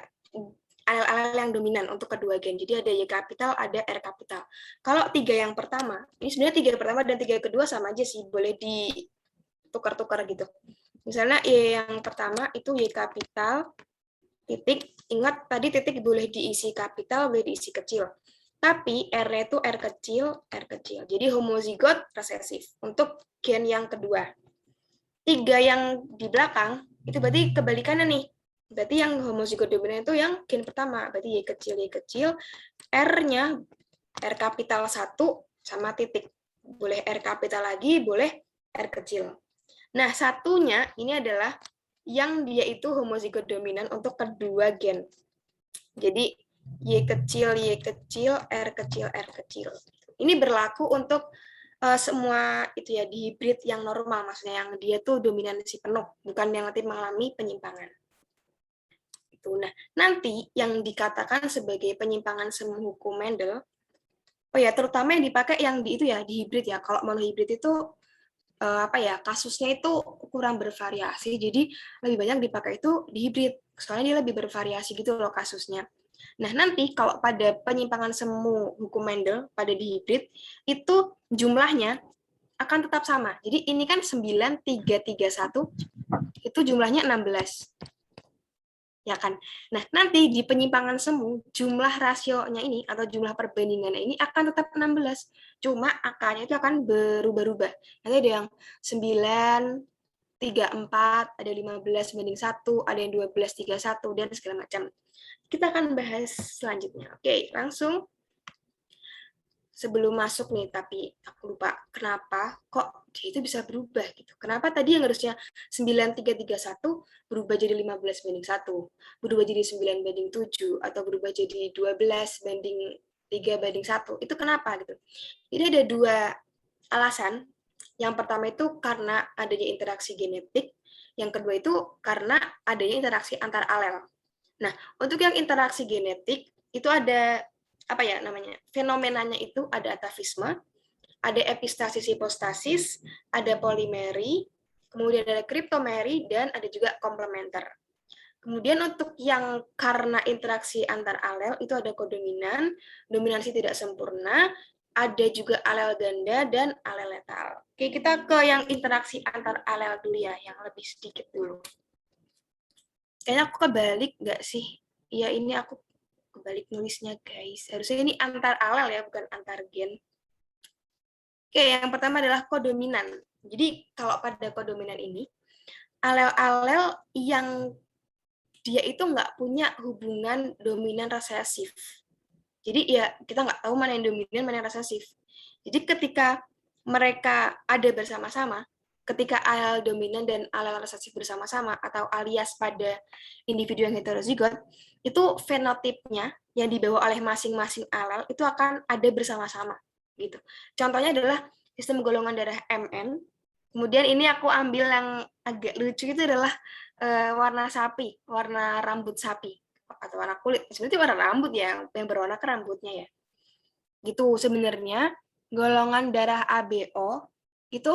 alel-alel yang dominan untuk kedua gen. Jadi ada Y kapital, ada R kapital. Kalau 3 yang pertama, ini sebenarnya 3 yang pertama dan 3 yang kedua sama aja sih, boleh ditukar-tukar gitu. Misalnya Y yang pertama itu Y kapital, titik, ingat tadi titik boleh diisi kapital, boleh diisi kecil. Tapi R-nya itu R kecil, R kecil. Jadi homozigot resesif untuk gen yang kedua. 3 yang di belakang, itu berarti kebalikannya nih. Berarti yang homozigot dominan itu yang gen pertama. Berarti Y kecil, R-nya R kapital 1 sama titik. Boleh R kapital lagi, boleh R kecil. Nah, satunya ini adalah yang dia itu homozigot dominan untuk kedua gen. Jadi Y kecil, R kecil, R kecil. Ini berlaku untuk semua itu ya di hibrid yang normal, maksudnya yang dia tuh dominasi penuh, bukan yang nanti mengalami penyimpangan. Itu. Nah, nanti yang dikatakan sebagai penyimpangan semu hukum Mendel, oh ya, terutama yang dipakai yang di itu ya di hibrid ya. Kalau monohibrid itu apa ya, kasusnya itu kurang bervariasi, jadi lebih banyak dipakai itu di hibrid, soalnya dia lebih bervariasi gitu loh kasusnya. Nah, nanti kalau pada penyimpangan semu hukum Mendel pada di hibrid, itu jumlahnya akan tetap sama. Jadi ini kan 9331, itu jumlahnya 16. Ya kan? Nah, nanti di penyimpangan semu, jumlah rasionya ini atau jumlah perbandingannya ini akan tetap 16. Cuma angkanya itu akan berubah-ubah. Nanti ada yang 9, 34, ada 15 banding 1, ada yang 12, 31, dan segala macam. Kita akan bahas selanjutnya. Oke, langsung sebelum masuk nih, tapi aku lupa kenapa kok dia itu bisa berubah gitu. Kenapa tadi yang harusnya 9331 berubah jadi 15 banding 1, berubah jadi 9 banding 7, atau berubah jadi 12 banding 3 banding 1. Itu kenapa gitu. Jadi ada dua alasan. Yang pertama itu karena adanya interaksi genetik, yang kedua itu karena adanya interaksi antar alel. Nah, untuk yang interaksi genetik itu ada apa ya namanya? Fenomenanya itu ada atavisme, ada epistasis hipostasis, ada polimeri, kemudian ada kriptomeri, dan ada juga komplementer. Kemudian untuk yang karena interaksi antar alel itu ada kodominan, dominasi tidak sempurna, ada juga alel ganda dan alel letal. Oke, kita ke yang interaksi antar alel dulu ya, yang lebih sedikit dulu. Kayaknya aku kebalik nggak sih? Iya, ini aku kebalik nulisnya, guys. Harusnya ini antar alel ya, bukan antar gen. Oke, yang pertama adalah kodominan. Jadi, kalau pada kodominan ini, alel-alel yang dia itu nggak punya hubungan dominan resesif. Jadi, ya kita nggak tahu mana yang dominan, mana yang resesif. Jadi, ketika mereka ada bersama-sama, ketika alel dominan dan alel resesif bersama-sama, atau alias pada individu yang heterozigot, itu fenotipnya yang dibawa oleh masing-masing alel itu akan ada bersama-sama gitu. Contohnya adalah sistem golongan darah MN. Kemudian ini aku ambil yang agak lucu, itu adalah warna sapi, warna rambut sapi atau warna kulit. Sebenarnya warna rambut ya, yang berwarna ke rambutnya ya. Gitu sebenarnya golongan darah ABO itu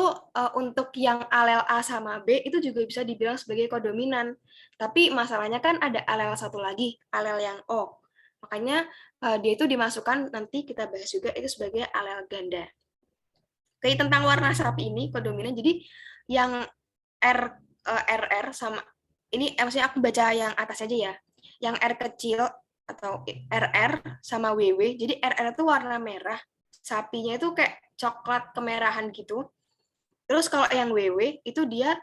untuk yang alel A sama B itu juga bisa dibilang sebagai kodominan. Tapi masalahnya kan ada alel satu lagi, alel yang O. Makanya dia itu dimasukkan, nanti kita bahas juga, itu sebagai alel ganda. Oke, tentang warna sapi ini kodominan. Jadi yang RR sama ini maksudnya aku baca yang atas aja ya. Yang R kecil atau RR sama WW. Jadi RR itu warna merah, sapinya itu kayak coklat kemerahan gitu. Terus kalau yang WW itu dia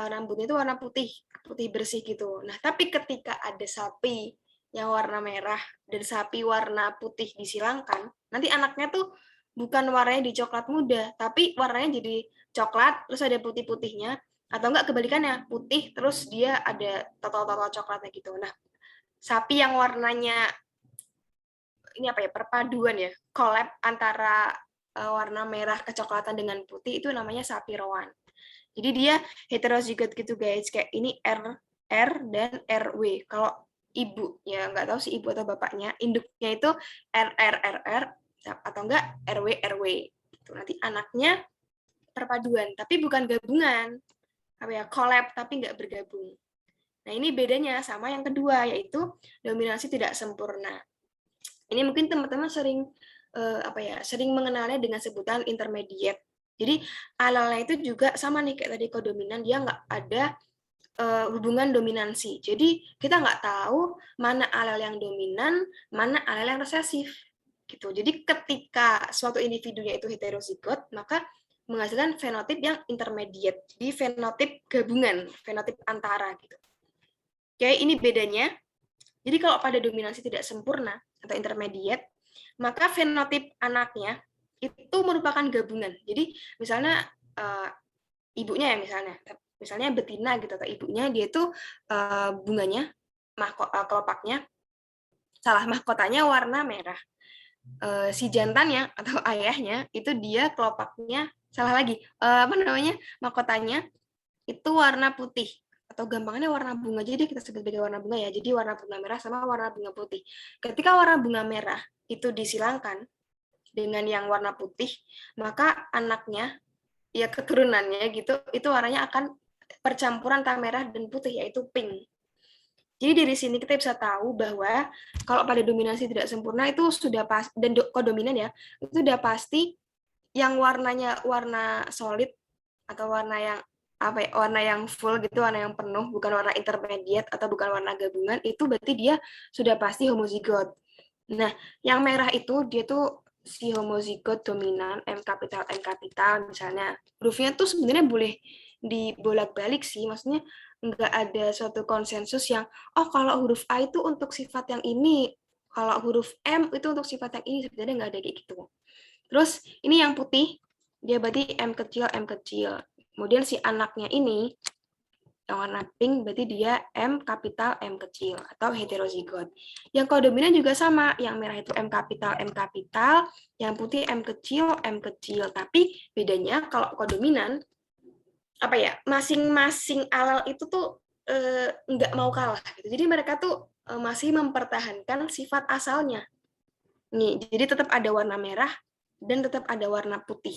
rambutnya itu warna putih, putih bersih gitu. Nah, tapi ketika ada sapi yang warna merah dan sapi warna putih disilangkan, nanti anaknya tuh bukan warnanya di coklat muda, tapi warnanya jadi coklat, terus ada putih-putihnya, atau enggak kebalikannya, putih, terus dia ada total-total coklatnya gitu. Nah, sapi yang warnanya, ini apa ya, perpaduan ya, collab antara warna merah kecoklatan dengan putih, itu namanya sapi roan. Jadi dia heterozigot gitu guys, kayak ini R dan RW. Kalau ibu ya nggak tahu sih ibu atau bapaknya, induknya itu RR atau enggak RW. Itu nanti anaknya perpaduan, tapi bukan gabungan. collab tapi nggak bergabung. Nah, ini bedanya sama yang kedua, yaitu dominasi tidak sempurna. Ini mungkin teman-teman sering sering mengenalnya dengan sebutan intermediate. Jadi alalnya itu juga sama nih kayak tadi kodominan, dia nggak ada hubungan dominansi. Jadi kita nggak tahu mana alel yang dominan, mana alel yang resesif. Gitu. Jadi ketika suatu individunya itu heterozigot, maka menghasilkan fenotip yang intermediate. Jadi fenotip gabungan, fenotip antara gitu. Oke, ini bedanya. Jadi kalau pada dominansi tidak sempurna atau intermediate, maka fenotip anaknya itu merupakan gabungan. Jadi misalnya ibunya ya misalnya betina gitu atau ibunya dia itu bunganya kelopaknya mahkotanya warna merah. Si jantannya atau ayahnya itu dia kelopaknya mahkotanya itu warna putih atau gampangnya warna bunga, jadi kita sebut sebagai warna bunga ya, jadi warna bunga merah sama warna bunga putih. Ketika warna bunga merah itu disilangkan dengan yang warna putih, maka anaknya ya keturunannya gitu itu warnanya akan percampuran antara merah dan putih, yaitu pink. Jadi dari sini kita bisa tahu bahwa kalau pada dominasi tidak sempurna itu sudah pas, dan kodominan ya, itu sudah pasti yang warnanya warna solid atau warna yang warna yang full gitu, warna yang penuh, bukan warna intermediate atau bukan warna gabungan, itu berarti dia sudah pasti homozigot. Nah, yang merah itu dia tuh si homozigot dominan M kapital misalnya. Hurufnya tuh sebenarnya boleh dibolak-balik sih, maksudnya nggak ada suatu konsensus yang kalau huruf A itu untuk sifat yang ini, kalau huruf M itu untuk sifat yang ini, sebenarnya nggak ada kayak gitu. Terus ini yang putih, dia berarti M kecil. Kemudian si anaknya ini, yang warna pink, berarti dia M kapital M kecil, atau heterozigot. Yang kodominan juga sama, yang merah itu M kapital, yang putih M kecil. Tapi bedanya kalau kodominan, masing-masing alel itu tuh nggak mau kalah. Gitu. Jadi mereka tuh masih mempertahankan sifat asalnya. Nih, jadi tetap ada warna merah, dan tetap ada warna putih.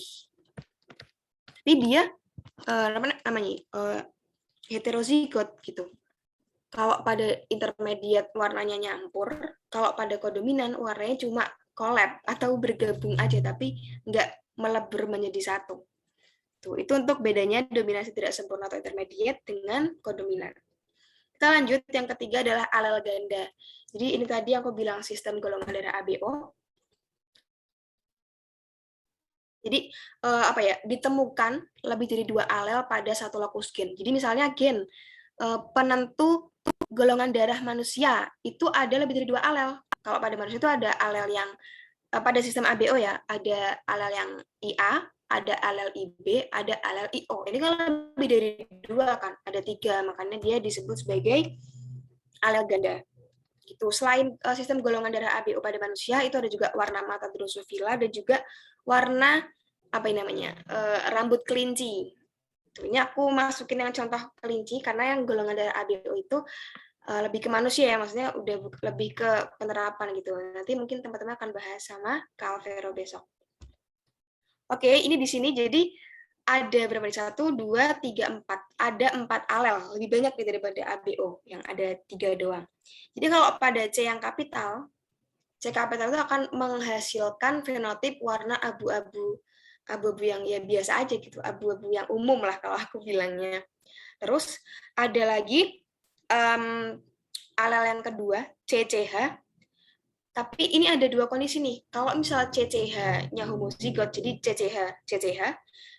Tapi dia heterozigot gitu. Kalau pada intermediate warnanya nyampur, kalau pada kodominan warnanya cuma collab atau bergabung aja, tapi nggak melebur menjadi satu. Tuh, itu untuk bedanya dominasi tidak sempurna atau intermediate dengan kodominan. Kita lanjut, yang ketiga adalah alel ganda. Jadi ini tadi aku bilang sistem golongan darah ABO. Jadi ditemukan lebih dari 2 alel pada satu lokus gen. Jadi misalnya gen penentu golongan darah manusia itu ada lebih dari 2 alel. Kalau pada manusia itu ada alel yang pada sistem ABO ya, ada alel yang IA, ada alel IB, ada alel IO. Ini kan lebih dari 2 kan, ada 3, makanya dia disebut sebagai alel ganda. Itu selain sistem golongan darah ABO pada manusia, itu ada juga warna mata Drosophila dan juga warna rambut kelinci. Ini aku masukin yang contoh kelinci karena yang golongan darah ABO itu lebih ke manusia ya, maksudnya udah lebih ke penerapan gitu. Nanti mungkin teman-teman akan bahas sama Kak Vero besok. Oke, ini di sini jadi ada berapa nih? 1, 2, 3, 4. Ada 4 alel, lebih banyak daripada ABO yang ada 3 doang. Jadi kalau pada C kapital itu akan menghasilkan fenotip warna abu-abu yang ya biasa aja gitu, abu-abu yang umum lah kalau aku bilangnya. Terus ada lagi alel yang kedua, CCH. Tapi ini ada 2 kondisi nih. Kalau misalnya CCH-nya homozigot, jadi CCH,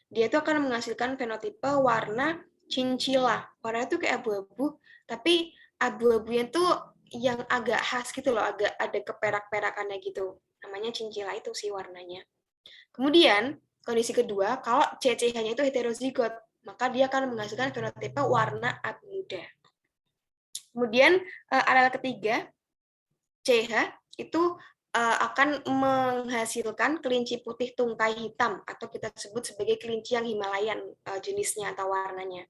dia itu akan menghasilkan fenotipe warna cincila. Warnanya tuh kayak abu-abu, tapi abu-abunya tuh yang agak khas gitu loh, agak ada keperak-perakannya gitu. Namanya cincila itu sih warnanya. Kemudian, kondisi kedua, kalau CCH-nya itu heterozigot, maka dia akan menghasilkan fenotipe warna abu muda. Kemudian, alel ketiga, CH, itu akan menghasilkan kelinci putih tungkai hitam, atau kita sebut sebagai kelinci yang Himalayan jenisnya atau warnanya.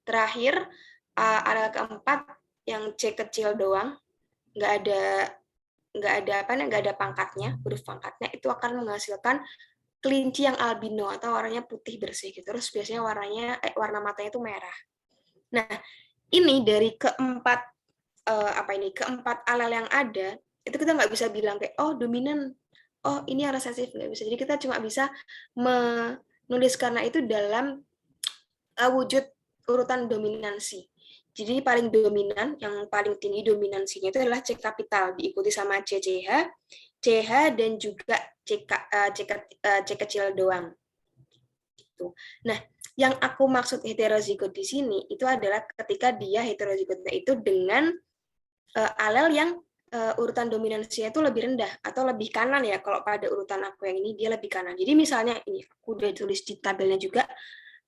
Terakhir, alel keempat, yang C kecil doang, nggak ada pangkatnya, huruf pangkatnya, itu akan menghasilkan kelinci yang albino atau warnanya putih bersih gitu. Terus biasanya warna matanya itu merah. Nah, ini dari keempat keempat alel yang ada, itu kita nggak bisa bilang kayak oh dominan, oh ini yang resesif, nggak bisa. Jadi kita cuma bisa menulis karena itu dalam wujud urutan dominansi. Jadi paling dominan, yang paling tinggi dominansinya itu adalah C kapital, diikuti sama CCH, CH, dan juga C kecil doang. Gitu. Nah, yang aku maksud heterozigot di sini itu adalah ketika dia heterozigotnya itu dengan alel yang urutan dominansinya itu lebih rendah atau lebih kanan ya. Kalau pada urutan aku yang ini dia lebih kanan. Jadi misalnya ini aku udah tulis di tabelnya juga.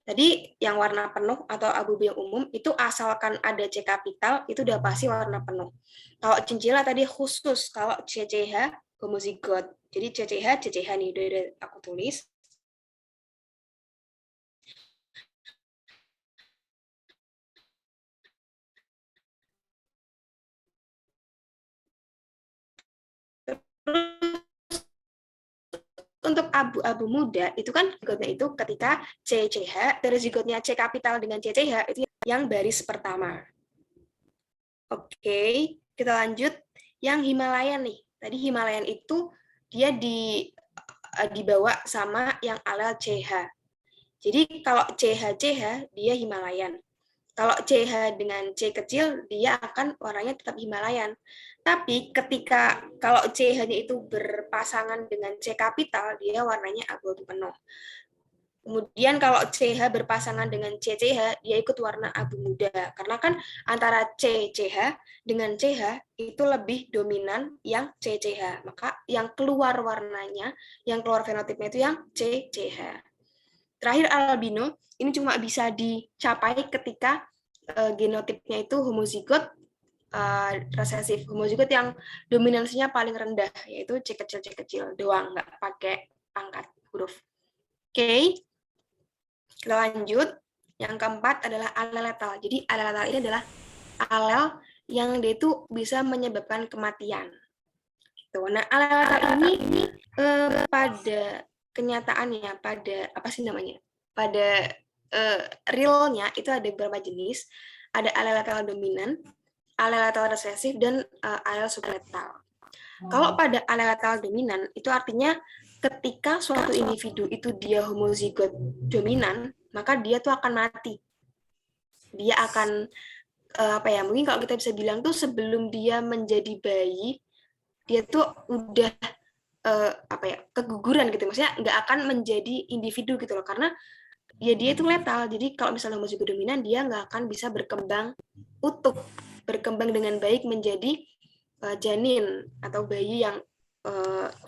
Tadi yang warna penuh atau abu-abu yang umum itu asalkan ada C kapital itu udah pasti warna penuh. Kalau cincila tadi khusus, kalau CCH homozigot. Jadi CCH nih udah aku tulis. Untuk abu-abu muda itu kan zigotnya itu ketika CCH terus zigotnya C kapital dengan CCH itu yang baris pertama. Oke, kita lanjut yang Himalayan nih. Tadi Himalayan itu dia dibawa sama yang alel CH. Jadi kalau CH dia Himalayan. Kalau CH dengan C kecil, dia akan warnanya tetap Himalayan. Tapi ketika kalau CH-nya itu berpasangan dengan C kapital, dia warnanya abu-abu penuh. Kemudian kalau CH berpasangan dengan CCH, dia ikut warna abu muda. Karena kan antara CCH dengan CH itu lebih dominan yang CCH. Maka yang keluar warnanya, yang keluar fenotipnya itu yang CCH. Terakhir albino, ini cuma bisa dicapai ketika genotipnya itu homozigot resesif, homozigot yang dominansinya paling rendah, yaitu C kecil doang, nggak pakai pangkat huruf. Oke, kita lanjut. Yang keempat adalah alel letal. Jadi alel letal ini adalah alel yang dia itu bisa menyebabkan kematian. Nah, alel letal ini pada kenyataannya, pada apa sih namanya? Pada realnya itu ada beberapa jenis. Ada alel letal dominan, alel letal resesif, dan alel subletal. Kalau pada alel letal dominan itu artinya ketika suatu individu itu dia homozigot dominan, maka dia tuh akan mati. Dia akan mungkin kalau kita bisa bilang tuh sebelum dia menjadi bayi, dia tuh udah keguguran gitu, maksudnya nggak akan menjadi individu gitu loh, karena ya dia itu letal. Jadi kalau misalnya homozigot dominan, dia nggak akan bisa berkembang utuh, berkembang dengan baik menjadi janin atau bayi yang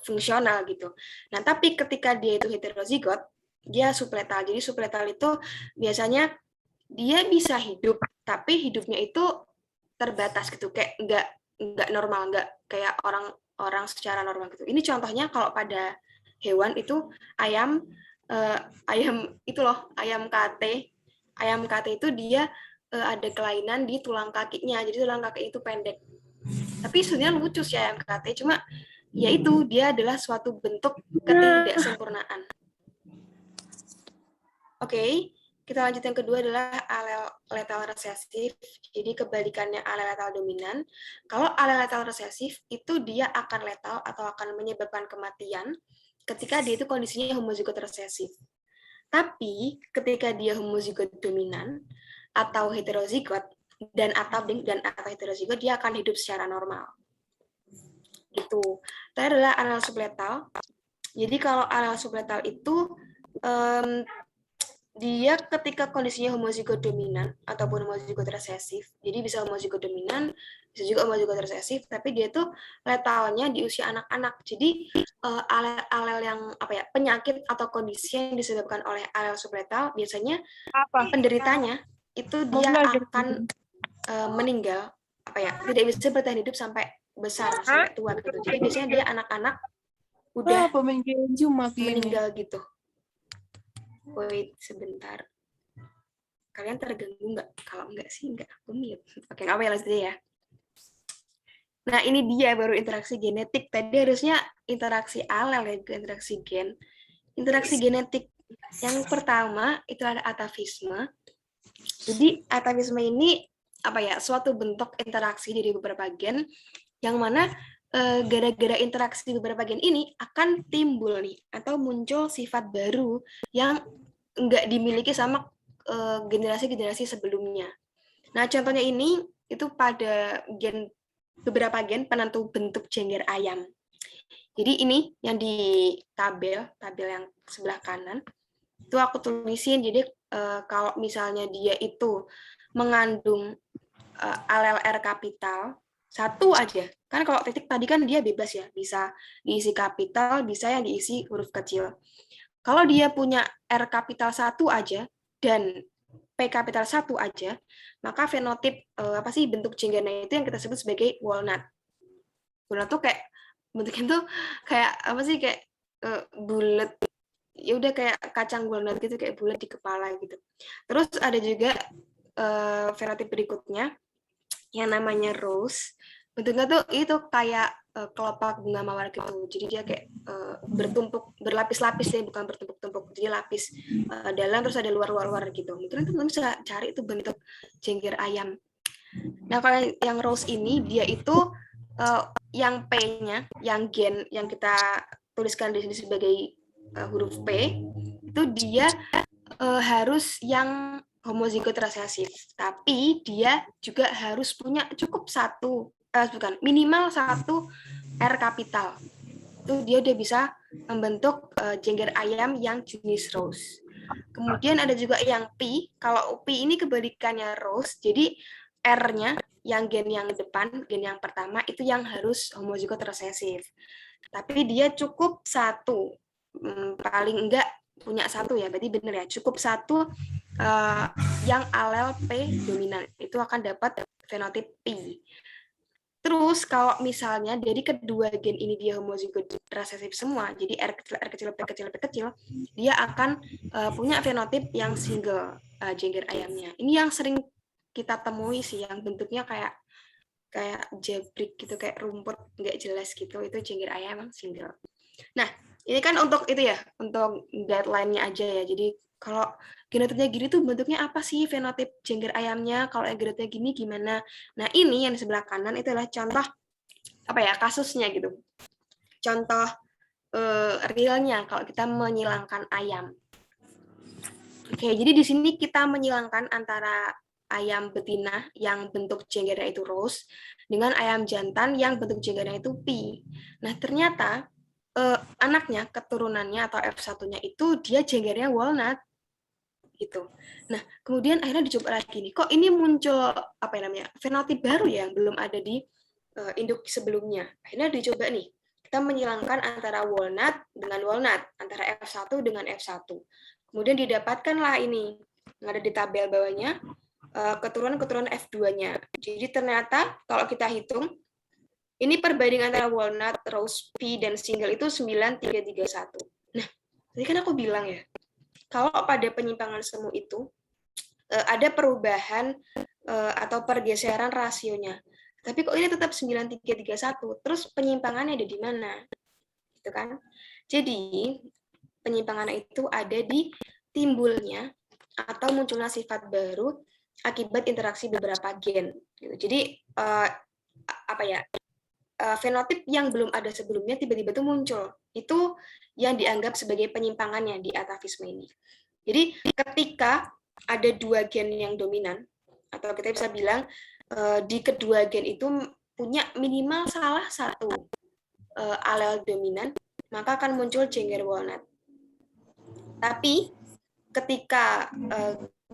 fungsional gitu. Nah, tapi ketika dia itu heterozigot, dia subletal. Jadi subletal itu biasanya dia bisa hidup, tapi hidupnya itu terbatas gitu, kayak nggak normal, nggak kayak orang secara normal gitu. Ini contohnya kalau pada hewan itu ayam itu loh, ayam KT. Ayam KT itu dia ada kelainan di tulang kakinya, jadi tulang kaki itu pendek. Tapi sebenarnya lucu sih ayam KT, cuma ya itu dia adalah suatu bentuk ketidaksempurnaan. Oke, kita lanjut yang kedua adalah alel letal resesif. Jadi kebalikannya alel letal dominan. Kalau alel letal resesif itu dia akan letal atau akan menyebabkan kematian ketika dia itu kondisinya homozigot resesif. Tapi ketika dia homozigot dominan atau heterozigot dan atau heterozigot, dia akan hidup secara normal. Gitu. Itu adalah alel subletal. Jadi kalau alel subletal itu dia ketika kondisinya homozigot dominan ataupun homozigot resesif. Jadi bisa homozigot dominan, bisa juga homozigot resesif, tapi dia tuh letalnya di usia anak-anak. Jadi alel yang penyakit atau kondisi yang disebabkan oleh alel subletal biasanya penderitanya itu dia akan meninggal tidak bisa bertahan hidup sampai besar, sampai tua gitu. Jadi biasanya dia anak-anak udah meninggal gitu. Wait sebentar. Kalian terganggu nggak? Kalau nggak sih nggak, aku mute. Oke, nggak apa ya lanjut ya. Nah, ini dia baru interaksi genetik. Tadi harusnya interaksi alel ya, interaksi gen. Interaksi genetik yang pertama itu ada atavisme. Jadi atavisme ini apa ya? Suatu bentuk interaksi dari beberapa gen yang mana gara-gara interaksi beberapa gen ini akan timbul nih atau muncul sifat baru yang nggak dimiliki sama generasi-generasi sebelumnya. Nah, contohnya ini itu pada beberapa gen penentu bentuk jengger ayam. Jadi ini yang di tabel yang sebelah kanan itu aku tulisin. Jadi kalau misalnya dia itu mengandung alel R kapital satu aja, kan kalau titik tadi kan dia bebas ya, bisa diisi kapital, bisa yang diisi huruf kecil. Kalau dia punya R kapital satu aja dan P kapital satu aja, maka fenotip apa sih bentuk jenggernya itu yang kita sebut sebagai walnut. Walnut tuh kayak bentuknya tuh kayak apa sih, kayak bulat, ya udah kayak kacang walnut gitu, kayak bulat di kepala gitu. Terus ada juga fenotip berikutnya yang namanya rose. Bentuknya tuh itu kayak kelopak bunga mawar gitu. Jadi dia kayak bertumpuk, berlapis-lapis ya, bukan bertumpuk-tumpuk. Jadi lapis dalam terus ada luar-luar gitu. Mungkin teman-teman bisa cari itu bentuk jengger ayam. Nah, kalau yang rose ini dia itu yang P-nya, yang gen yang kita tuliskan di sini sebagai huruf P, itu dia harus yang homozigot resesif, tapi dia juga harus punya cukup satu, minimal satu R kapital. Itu dia udah bisa membentuk jengger ayam yang jenis rose. Kemudian ada juga yang P. Kalau P ini kebalikannya rose, jadi R-nya yang gen yang depan, gen yang pertama itu yang harus homozigot resesif. Tapi dia cukup satu, paling enggak punya satu ya, berarti benar ya, cukup satu yang alel P dominan, itu akan dapat fenotip P. Terus kalau misalnya dari kedua gen ini dia homozigot resesif semua, jadi R kecil, R kecil, P kecil, P kecil, dia akan punya fenotip yang single jengger ayamnya. Ini yang sering kita temui sih, yang bentuknya kayak jabrik gitu, kayak rumput nggak jelas gitu, itu jengger ayam yang single. Nah, ini kan untuk itu ya, untuk guideline-nya aja ya. Jadi kalau genotipnya gini tuh bentuknya apa sih fenotip jengger ayamnya? Kalau yang genotipnya gini gimana? Nah, ini yang di sebelah kanan itu adalah contoh apa ya, kasusnya gitu. Contoh realnya kalau kita menyilangkan ayam. Oke, jadi di sini kita menyilangkan antara ayam betina yang bentuk jenggernya itu rose dengan ayam jantan yang bentuk jenggernya itu pi. Nah, ternyata anaknya, keturunannya atau F1-nya itu dia jenggernya walnut gitu. Nah, kemudian akhirnya dicoba lagi nih. Kok ini muncul apa namanya? Fenotip baru ya yang belum ada di induk sebelumnya. Akhirnya dicoba nih. Kita menyilangkan antara walnut dengan walnut, antara F1 dengan F1. Kemudian didapatkanlah ini yang ada di tabel bawahnya keturunan-keturunan F2-nya. Jadi ternyata kalau kita hitung ini perbandingan antara walnut, rose, P, dan single itu 9331. Nah, tadi kan aku bilang ya, kalau pada penyimpangan semu itu ada perubahan atau pergeseran rasionya. Tapi kok ini tetap 9331, terus penyimpangannya ada di mana? Gitu kan? Jadi, penyimpangannya itu ada di timbulnya atau munculnya sifat baru akibat interaksi beberapa gen. Jadi, apa ya, fenotip yang belum ada sebelumnya tiba-tiba itu muncul. Itu yang dianggap sebagai penyimpangannya di atavisme ini. Jadi ketika ada dua gen yang dominan, atau kita bisa bilang di kedua gen itu punya minimal salah satu alel dominan, maka akan muncul jengger walnut. Tapi ketika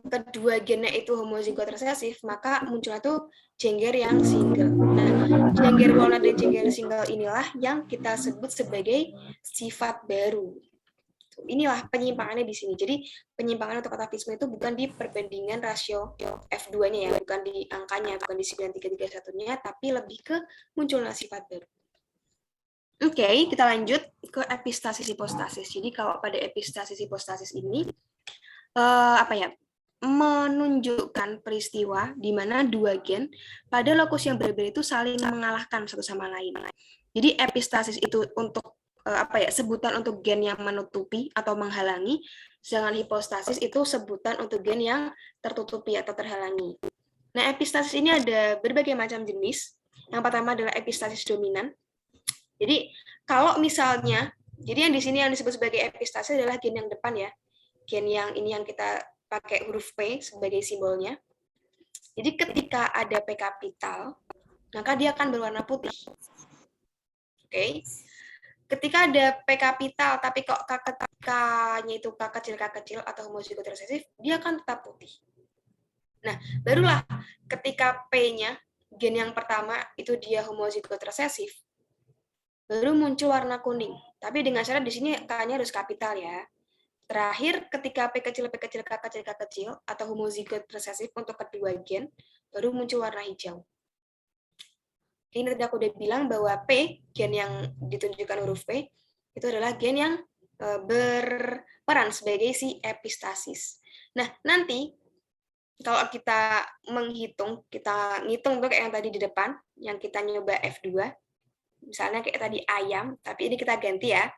kedua gennya itu homozigot resesif, maka munculnya tuh jengger yang single. Nah, jengger walnut dan jengger single inilah yang kita sebut sebagai sifat baru. Inilah penyimpangannya di sini. Jadi penyimpangan untuk atavisme itu bukan di perbandingan rasio F2-nya ya, bukan di angkanya, bukan di 9331-nya, tapi lebih ke munculnya sifat baru. Oke, kita lanjut ke epistasis hipostasis. Jadi kalau pada epistasis hipostasis ini apa ya? Menunjukkan peristiwa di mana dua gen pada lokus yang berbeda itu saling mengalahkan satu sama lain. Jadi epistasis itu untuk sebutan untuk gen yang menutupi atau menghalangi, sedangkan hipostasis itu sebutan untuk gen yang tertutupi atau terhalangi. Nah, epistasis ini ada berbagai macam jenis. Yang pertama adalah epistasis dominan. Jadi, kalau misalnya, jadi yang di sini yang disebut sebagai epistasis adalah gen yang depan ya. Gen yang ini yang kita pakai huruf P sebagai simbolnya. Jadi ketika ada P kapital, maka dia akan berwarna putih. Oke. Ketika ada P kapital, tapi kok K-nya itu K kecil atau homozigot resesif, dia akan tetap putih. Nah, barulah ketika P-nya, gen yang pertama, itu dia homozigot resesif, baru muncul warna kuning. Tapi dengan syarat di sini K-nya harus kapital ya. Terakhir, ketika P kecil, K kecil, atau homozigot resesif untuk kedua gen, baru muncul warna hijau. Ini tadi aku udah bilang bahwa P, gen yang ditunjukkan huruf P, itu adalah gen yang berperan sebagai si epistasis. Nah, nanti kalau kita menghitung, kita ngitung tuh kayak yang tadi di depan, yang kita nyoba F2, misalnya kayak tadi ayam, tapi ini kita ganti ya,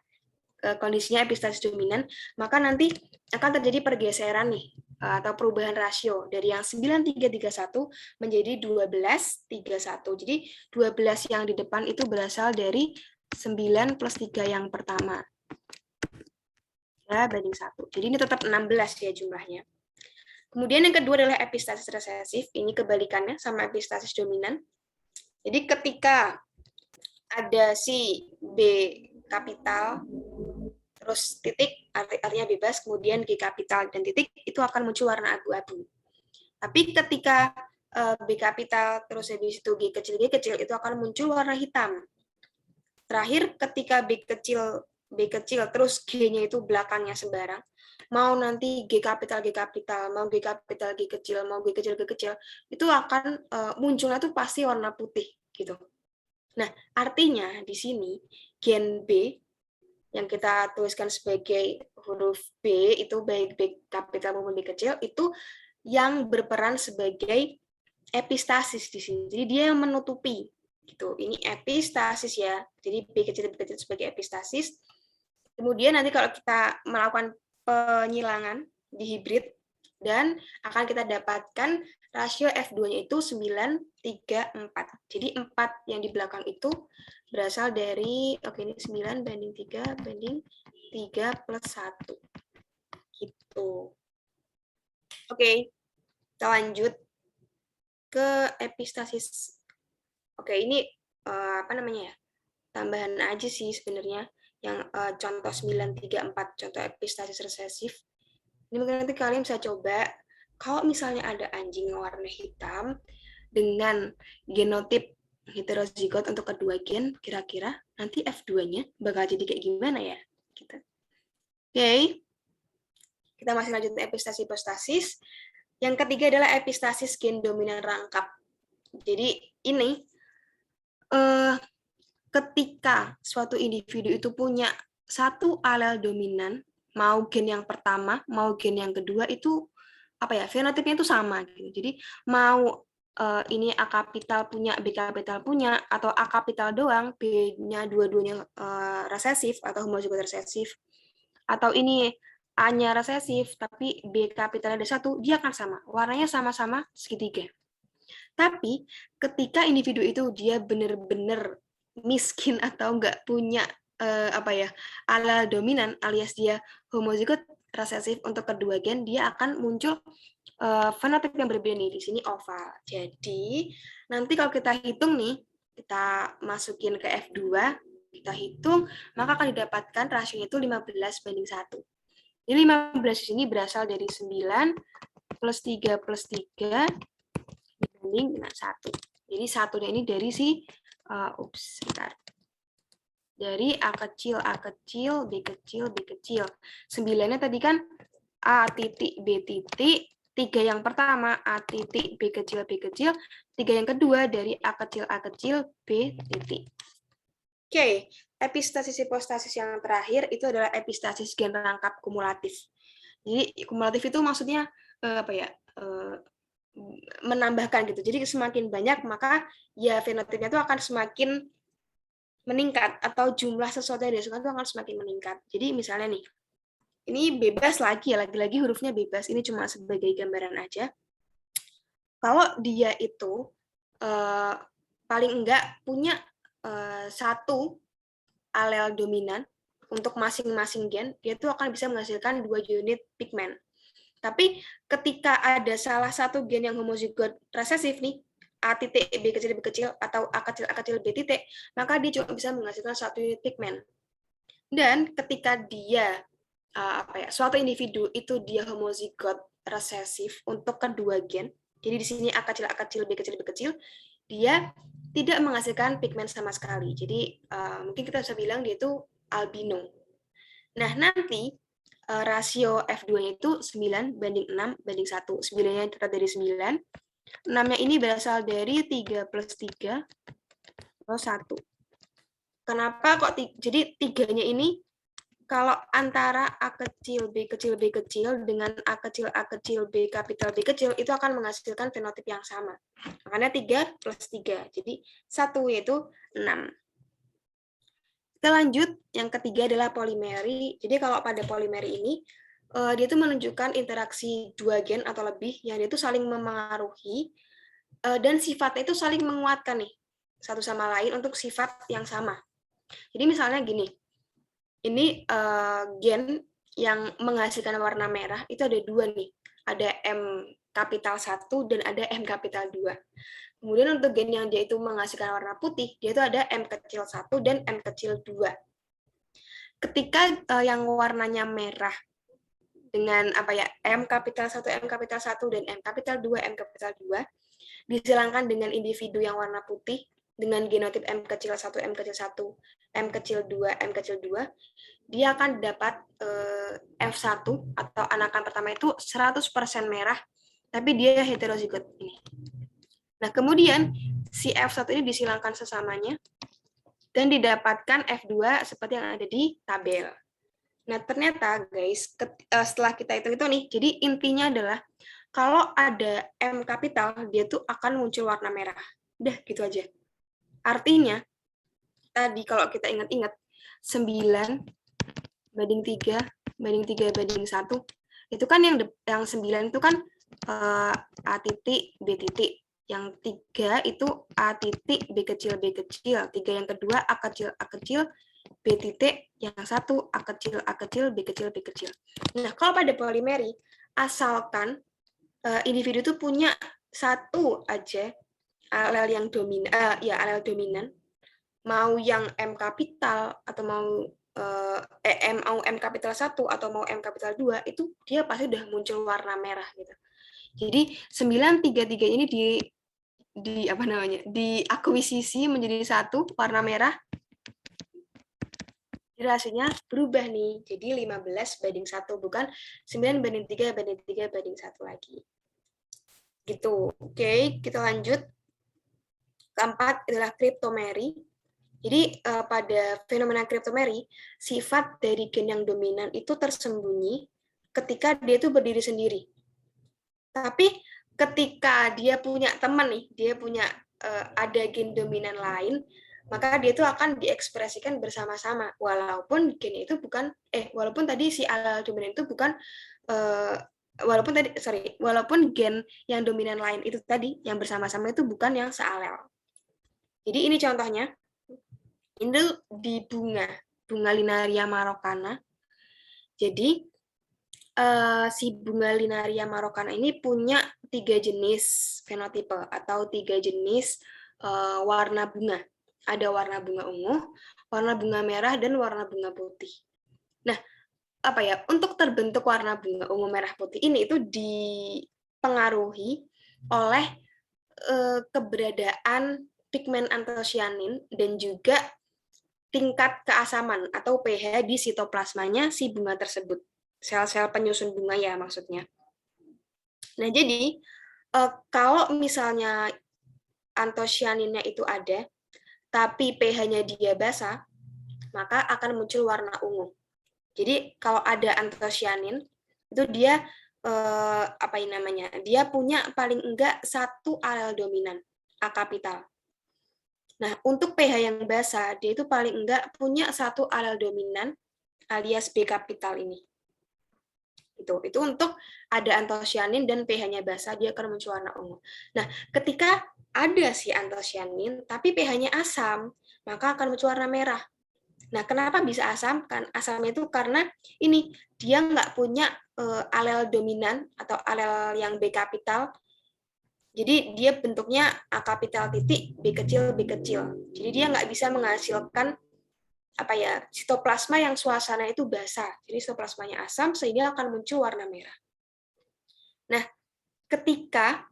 kondisinya epistasis dominan, maka nanti akan terjadi pergeseran nih, atau perubahan rasio dari yang 9331 menjadi 1231. Jadi 12 yang di depan itu berasal dari 9 plus 3 yang pertama. Ya, banding 1. Jadi ini tetap 16 ya jumlahnya. Kemudian yang kedua adalah epistasis resesif. Ini kebalikannya sama epistasis dominan. Jadi ketika ada si B kapital, terus titik, artinya bebas, kemudian G kapital dan titik, itu akan muncul warna abu-abu. Tapi ketika B kapital, terus habis itu G kecil, itu akan muncul warna hitam. Terakhir, ketika B kecil, terus G-nya itu belakangnya sembarang, mau nanti G kapital, mau G kapital, G kecil, mau G kecil, itu akan munculnya tuh pasti warna putih, gitu. Nah, artinya di sini gen B yang kita tuliskan sebagai huruf B itu baik B kapital maupun B kecil itu yang berperan sebagai epistasis di sini. Jadi dia yang menutupi gitu. Ini epistasis ya. Jadi B kecil sebagai epistasis. Kemudian nanti kalau kita melakukan penyilangan di hibrid dan akan kita dapatkan rasio F2-nya itu 9, 3, 4. Jadi 4 yang di belakang itu berasal dari, oke ini 9 banding 3 banding 3 plus 1. Gitu. Oke, kita lanjut ke epistasis. Oke, ini apa namanya ya? Tambahan aja sih sebenarnya yang contoh 934, contoh epistasis resesif. Ini mungkin nanti kalian bisa coba, kalau misalnya ada anjing warna hitam dengan genotip heterozigot untuk kedua gen, kira-kira nanti F2-nya bakal jadi kayak gimana ya? Gitu. Oke, kita masih lanjut epistasis-hipostasis. Yang ketiga adalah epistasis gen dominan rangkap. Jadi ini ketika suatu individu itu punya satu alel dominan, mau gen yang pertama, mau gen yang kedua itu apa ya, fenotipnya itu sama gitu. Jadi mau ini A kapital punya, B kapital punya, atau A kapital doang, B-nya dua-duanya resesif atau homozigot resesif, atau ini A-nya resesif tapi B kapital ada satu, dia akan sama. Warnanya sama-sama segitiga. Tapi ketika individu itu dia benar-benar miskin atau nggak punya alel dominan alias dia homozigot resesif untuk kedua gen, dia akan muncul fenotip yang berbeda nih, di sini oval. Jadi nanti kalau kita hitung nih, kita masukin ke F2, kita hitung, maka akan didapatkan rasionya itu 15 banding 1. Ini 15 di sini berasal dari 9 plus 3 plus 3 dibanding dengan 1. Jadi satunya ini dari si dari A kecil, B kecil, B kecil. 9-nya tadi kan A titik, B titik, 3 yang pertama A titik, B kecil, 3 yang kedua dari A kecil, B titik. Oke, epistasis hipostasis yang terakhir itu adalah epistasis gen rangkap kumulatif. Jadi kumulatif itu maksudnya menambahkan gitu. Jadi semakin banyak maka ya fenotipnya itu akan semakin meningkat atau jumlah sesuatu yang dihasilkan itu akan semakin meningkat. Jadi misalnya nih, ini bebas lagi ya, lagi-lagi hurufnya bebas. Ini cuma sebagai gambaran aja. Kalau dia itu paling enggak punya satu alel dominan untuk masing-masing gen, dia tuh akan bisa menghasilkan 2 unit pigmen. Tapi ketika ada salah satu gen yang homozigot resesif nih, A titik B kecil B kecil atau A kecil B titik, maka dia cuma bisa menghasilkan 1 unit pigmen. Dan ketika dia suatu individu itu dia homozigot resesif untuk kedua gen, jadi di sini A kecil B kecil B kecil, dia tidak menghasilkan pigmen sama sekali. Jadi mungkin kita bisa bilang dia itu albino. Nah, nanti rasio F2-nya itu 9 banding 6 banding 1. 9-nya tetap dari 9. 6-nya ini berasal dari 3 plus 3 plus 1. Kenapa kok jadi 3-nya ini kalau antara A kecil B kecil B kecil dengan A kecil B kapital B kecil itu akan menghasilkan fenotip yang sama. Makanya 3 plus 3. Jadi 1 yaitu 6. Kita lanjut, yang ketiga adalah polimeri. Jadi kalau pada polimeri ini, dia itu menunjukkan interaksi 2 gen atau lebih yang dia itu saling memengaruhi dan sifatnya itu saling menguatkan nih satu sama lain untuk sifat yang sama. Jadi misalnya gini, ini gen yang menghasilkan warna merah itu ada 2 nih. Ada M kapital 1 dan ada M kapital 2. Kemudian untuk gen yang dia itu menghasilkan warna putih, dia itu ada M kecil 1 dan M kecil 2. Ketika yang warnanya merah dengan M kapital 1, M kapital 1 dan M kapital 2, M kapital 2 disilangkan dengan individu yang warna putih dengan genotip M kecil 1, M kecil 1, M kecil 2, M kecil 2, dia akan dapat F1 atau anakan pertama itu 100% merah, tapi dia heterozigot ini. Nah, kemudian si F1 ini disilangkan sesamanya dan didapatkan F2 seperti yang ada di tabel. Nah, ternyata guys, setelah kita itu nih, jadi intinya adalah kalau ada M kapital, dia tuh akan muncul warna merah. Udah, gitu aja. Artinya, tadi kalau kita ingat-ingat, 9 banding 3 banding 3 banding 1, itu kan yang 9 itu kan A titik, B titik. Yang 3 itu A titik, B kecil, B kecil. 3 yang kedua A kecil, B titik. Yang 1 A kecil, B kecil, B kecil. Nah, kalau pada polimeri, asalkan individu itu punya satu aja alel yang dominan, alel dominan, mau yang M kapital atau mau M kapital 1 atau mau M kapital 2, itu dia pasti udah muncul warna merah gitu. Jadi 933 ini diakuisisi menjadi satu warna merah. Jadi hasilnya berubah nih. Jadi 15 banding 1, bukan 9 banding 3 banding 3 banding 1 lagi. Gitu. Oke, kita lanjut. Keempat adalah kriptomeri. Jadi pada fenomena kriptomeri, sifat dari gen yang dominan itu tersembunyi ketika dia itu berdiri sendiri. Tapi ketika dia punya teman nih, dia punya ada gen dominan lain, maka dia itu akan diekspresikan bersama-sama. Walaupun gen itu bukan walaupun tadi si alel dominan itu bukan walaupun gen yang dominan lain itu tadi yang bersama-sama itu bukan yang sealel. Jadi ini contohnya. Ini di bunga Linaria marokana. Jadi si bunga Linaria marokana ini punya 3 jenis fenotipe atau 3 jenis warna bunga. Ada warna bunga ungu, warna bunga merah, dan warna bunga putih. Nah, untuk terbentuk warna bunga ungu, merah, putih ini itu dipengaruhi oleh keberadaan pigmen antosianin dan juga tingkat keasaman atau pH di sitoplasmanya si bunga tersebut. Sel-sel penyusun bunga ya maksudnya. Nah, jadi kalau misalnya antosianinnya itu ada, tapi pH-nya dia basah, maka akan muncul warna ungu. Jadi kalau ada antosianin, itu dia dia punya paling enggak satu alel dominan, A kapital. Nah, untuk pH yang basa, dia itu paling enggak punya satu alel dominan alias B kapital ini. Itu untuk ada antosianin dan pH-nya basa, dia akan muncul warna ungu. Nah, ketika ada si antosianin, tapi pH-nya asam, maka akan muncul warna merah. Nah, kenapa bisa asam? Kan asamnya itu karena ini, dia nggak punya alel dominan atau alel yang B kapital. Jadi dia bentuknya A kapital titik, B kecil, B kecil. Jadi dia nggak bisa menghasilkan sitoplasma yang suasana itu basah. Jadi sitoplasmanya asam sehingga akan muncul warna merah. Nah, ketika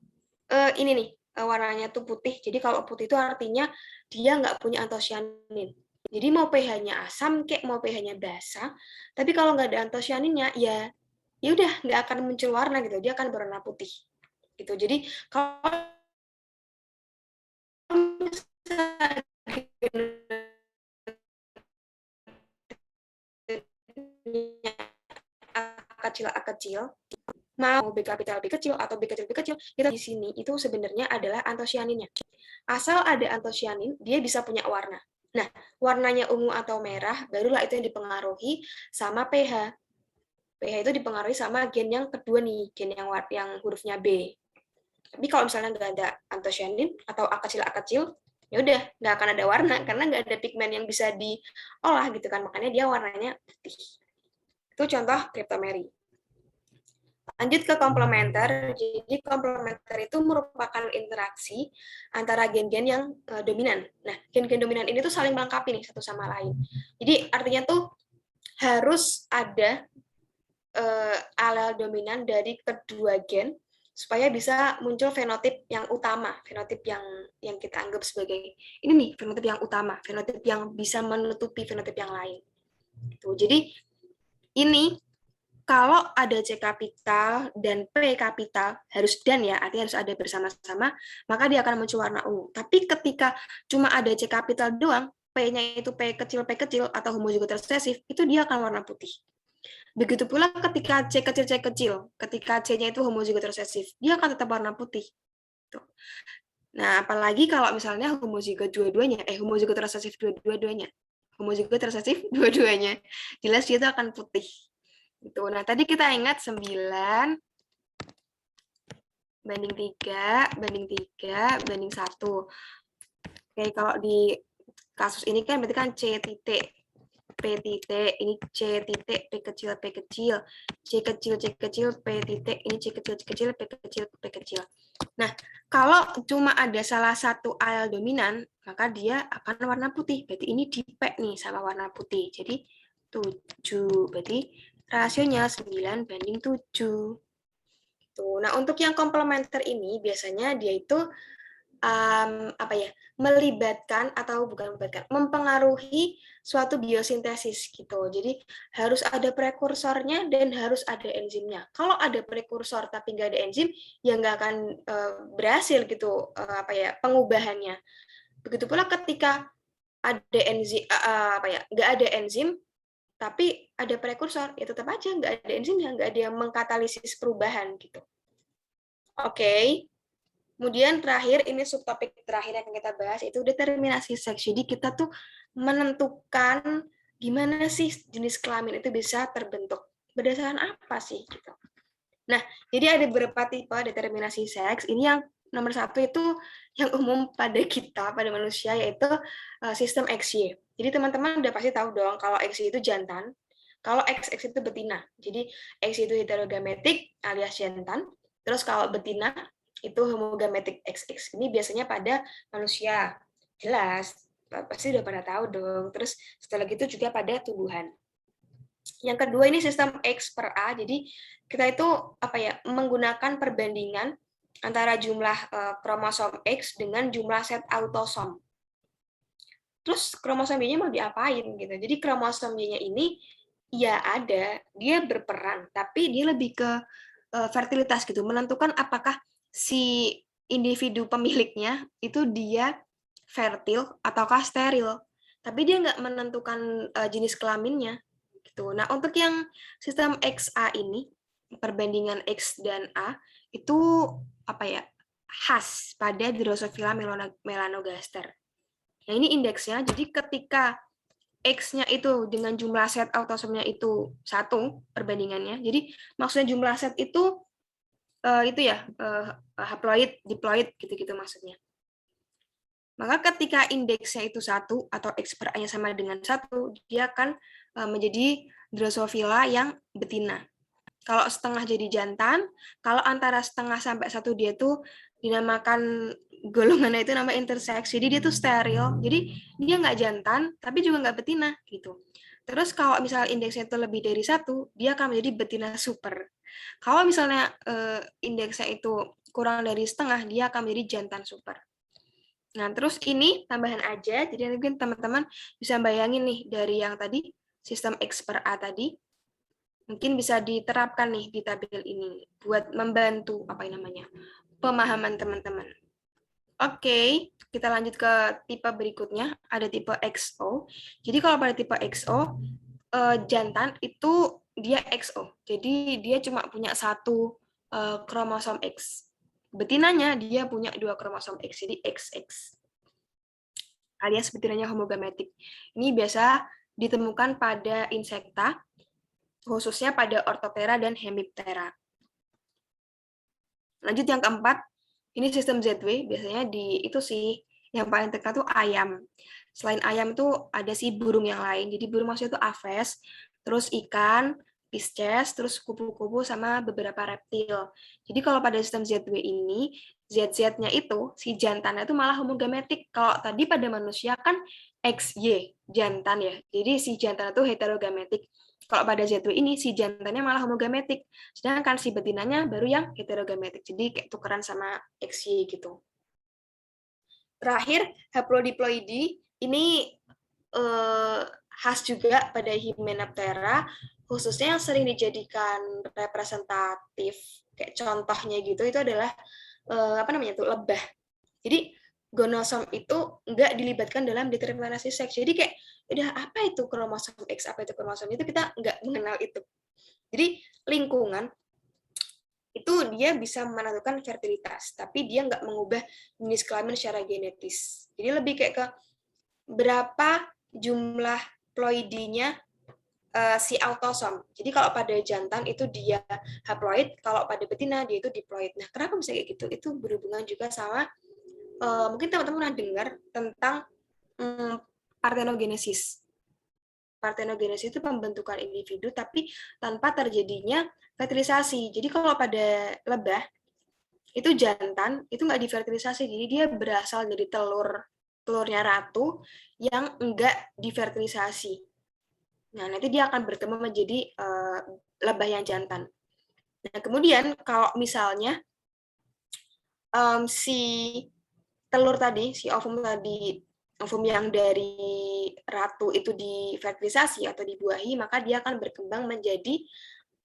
ini nih warnanya tuh putih. Jadi kalau putih itu artinya dia nggak punya antosianin. Jadi mau pH-nya asam kayak mau pH-nya basah, tapi kalau nggak ada antosianinnya ya udah nggak akan muncul warna gitu. Dia akan berwarna putih. Gitu. Jadi kalau A kecil, mau B kapital B kecil atau B kecil B kecil, kita di sini itu sebenarnya adalah antosianinnya. Asal ada antosianin, dia bisa punya warna. Nah, warnanya ungu atau merah, barulah itu yang dipengaruhi sama pH. pH itu dipengaruhi sama gen yang kedua nih, gen yang hurufnya B. Tapi kalau misalnya nggak ada antosianin atau A kecil, ya udah nggak akan ada warna karena nggak ada pigmen yang bisa diolah gitu kan, makanya dia warnanya putih. Itu contoh cryptomery. Lanjut ke komplementer. Jadi komplementer itu merupakan interaksi antara gen-gen yang dominan. Nah, gen-gen dominan ini tuh saling melengkapi nih satu sama lain. Jadi artinya tuh harus ada alel dominan dari kedua gen supaya bisa muncul fenotip yang utama, fenotip yang kita anggap sebagai ini nih fenotip yang utama, fenotip yang bisa menutupi fenotip yang lain. Jadi ini kalau ada C kapital dan P kapital, harus dan ya, artinya harus ada bersama-sama, maka dia akan muncul warna ungu. Tapi ketika cuma ada C kapital doang, P-nya itu P kecil atau homozigot resesif, itu dia akan warna putih. Begitu pula ketika C kecil, ketika C-nya itu homozigot resesif, dia akan tetap warna putih. Nah, apalagi kalau misalnya homozigot dua-duanya, homozigot resesif dua-duanya, homozigot resesif dua-duanya, jelas dia itu akan putih. Gitu. Nah, tadi kita ingat 9 banding 3, banding 3, banding 1. Oke, kalau di kasus ini kan berarti kan C titik, P titik, ini C titik, P kecil, C kecil, P titik, ini C kecil, P kecil. Nah, kalau cuma ada salah satu alel dominan, maka dia akan warna putih. Berarti ini di P nih sama warna putih. Jadi 7, berarti rasionya 9 banding 7. Nah, untuk yang komplementer ini biasanya dia itu melibatkan atau bukan melibatkan, mempengaruhi suatu biosintesis gitu. Jadi harus ada prekursornya dan harus ada enzimnya. Kalau ada prekursor tapi nggak ada enzim, ya nggak akan berhasil gitu pengubahannya. Begitu pula ketika ada enzim nggak ada enzim tapi ada prekursor, ya tetap aja nggak ada enzimnya, nggak ada yang mengkatalisis perubahan gitu. Oke. Kemudian terakhir, ini subtopik terakhir yang kita bahas, itu determinasi seks. Jadi kita tuh menentukan gimana sih jenis kelamin itu bisa terbentuk. Berdasarkan apa sih? Gitu. Nah, jadi ada beberapa tipe determinasi seks. Ini yang nomor 1 itu yang umum pada kita, pada manusia, yaitu sistem XY. Jadi teman-teman udah pasti tahu dong kalau XY itu jantan, kalau XX itu betina. Jadi XY itu heterogametik alias jantan, terus kalau betina itu homogametik XX. Ini biasanya pada manusia. Jelas, pasti udah pada tahu dong. Terus setelah gitu juga pada tumbuhan. Yang kedua ini sistem X per A. Jadi kita itu menggunakan perbandingan antara jumlah kromosom X dengan jumlah set autosom. Terus kromosom Y-nya mau diapain gitu. Jadi kromosom Y-nya ini ya ada, dia berperan, tapi dia lebih ke fertilitas gitu, menentukan apakah si individu pemiliknya itu dia fertil ataukah steril. Tapi dia nggak menentukan jenis kelaminnya gitu. Nah, untuk yang sistem XA ini, perbandingan X dan A itu khas pada Drosophila melanogaster. Nah, ini indeksnya. Jadi ketika X-nya itu dengan jumlah set autosomnya itu 1 perbandingannya. Jadi maksudnya jumlah set itu ya haploid, diploid gitu-gitu maksudnya. Maka ketika indeksnya itu 1 atau X per A-nya sama dengan 1, dia akan menjadi Drosophila yang betina. Kalau setengah jadi jantan, kalau antara setengah sampai 1 dia tuh dinamakan golongannya itu nama intersex. Jadi dia tuh steril. Jadi dia nggak jantan, tapi juga nggak betina gitu. Terus kalau misalnya indeksnya itu lebih dari 1, dia akan menjadi betina super. Kalau misalnya indeksnya itu kurang dari setengah, dia akan menjadi jantan super. Nah, terus ini tambahan aja, jadi mungkin teman-teman bisa bayangin nih dari yang tadi, sistem X per A tadi, mungkin bisa diterapkan nih di tabel ini, buat membantu, apa namanya, pemahaman teman-teman. Oke, kita lanjut ke tipe berikutnya, ada tipe XO. Jadi kalau pada tipe XO, jantan itu dia XO, jadi dia cuma punya satu kromosom X. Betinanya dia punya 2 kromosom X, jadi XX. Alias betinanya homogametik. Ini biasa ditemukan pada insekta, khususnya pada Orthoptera dan Hemiptera. Lanjut yang keempat, ini sistem ZW, biasanya itu sih, yang paling terkenal tuh ayam. Selain ayam itu ada sih burung yang lain, jadi burung maksudnya itu aves, terus ikan, pisces, terus kupu-kupu, sama beberapa reptil. Jadi kalau pada sistem ZW ini, ZZ-nya itu, si jantannya itu malah homogametik. Kalau tadi pada manusia kan XY, jantan ya. Jadi si jantan itu heterogametik. Kalau pada ZW ini, si jantannya malah homogametik. Sedangkan si betinanya baru yang heterogametik. Jadi kayak tukeran sama XY gitu. Terakhir, haplodiploidi. Ini khas juga pada Hymenoptera, khususnya yang sering dijadikan representatif, kayak contohnya gitu, itu adalah lebah. Jadi gonosom itu nggak dilibatkan dalam determinasi seks. Jadi kayak udah apa itu kromosom X, apa itu kromosom itu, kita nggak mengenal itu. Jadi lingkungan itu dia bisa menentukan fertilitas, tapi dia nggak mengubah jenis kelamin secara genetis. Jadi lebih kayak ke berapa jumlah ploidinya si autosom. Jadi kalau pada jantan itu dia haploid, kalau pada betina dia itu diploid. Nah, kenapa bisa kayak gitu? Itu berhubungan juga sama mungkin teman-teman pernah dengar tentang parthenogenesis. Parthenogenesis itu pembentukan individu tapi tanpa terjadinya fertilisasi. Jadi kalau pada lebah itu jantan itu nggak difertilisasi, jadi dia berasal dari telurnya ratu yang enggak difertilisasi. Nah, nanti dia akan berkembang menjadi lebah yang jantan. Nah, kemudian kalau misalnya si telur tadi, si ovum tadi, ovum yang dari ratu itu difertilisasi atau dibuahi, maka dia akan berkembang menjadi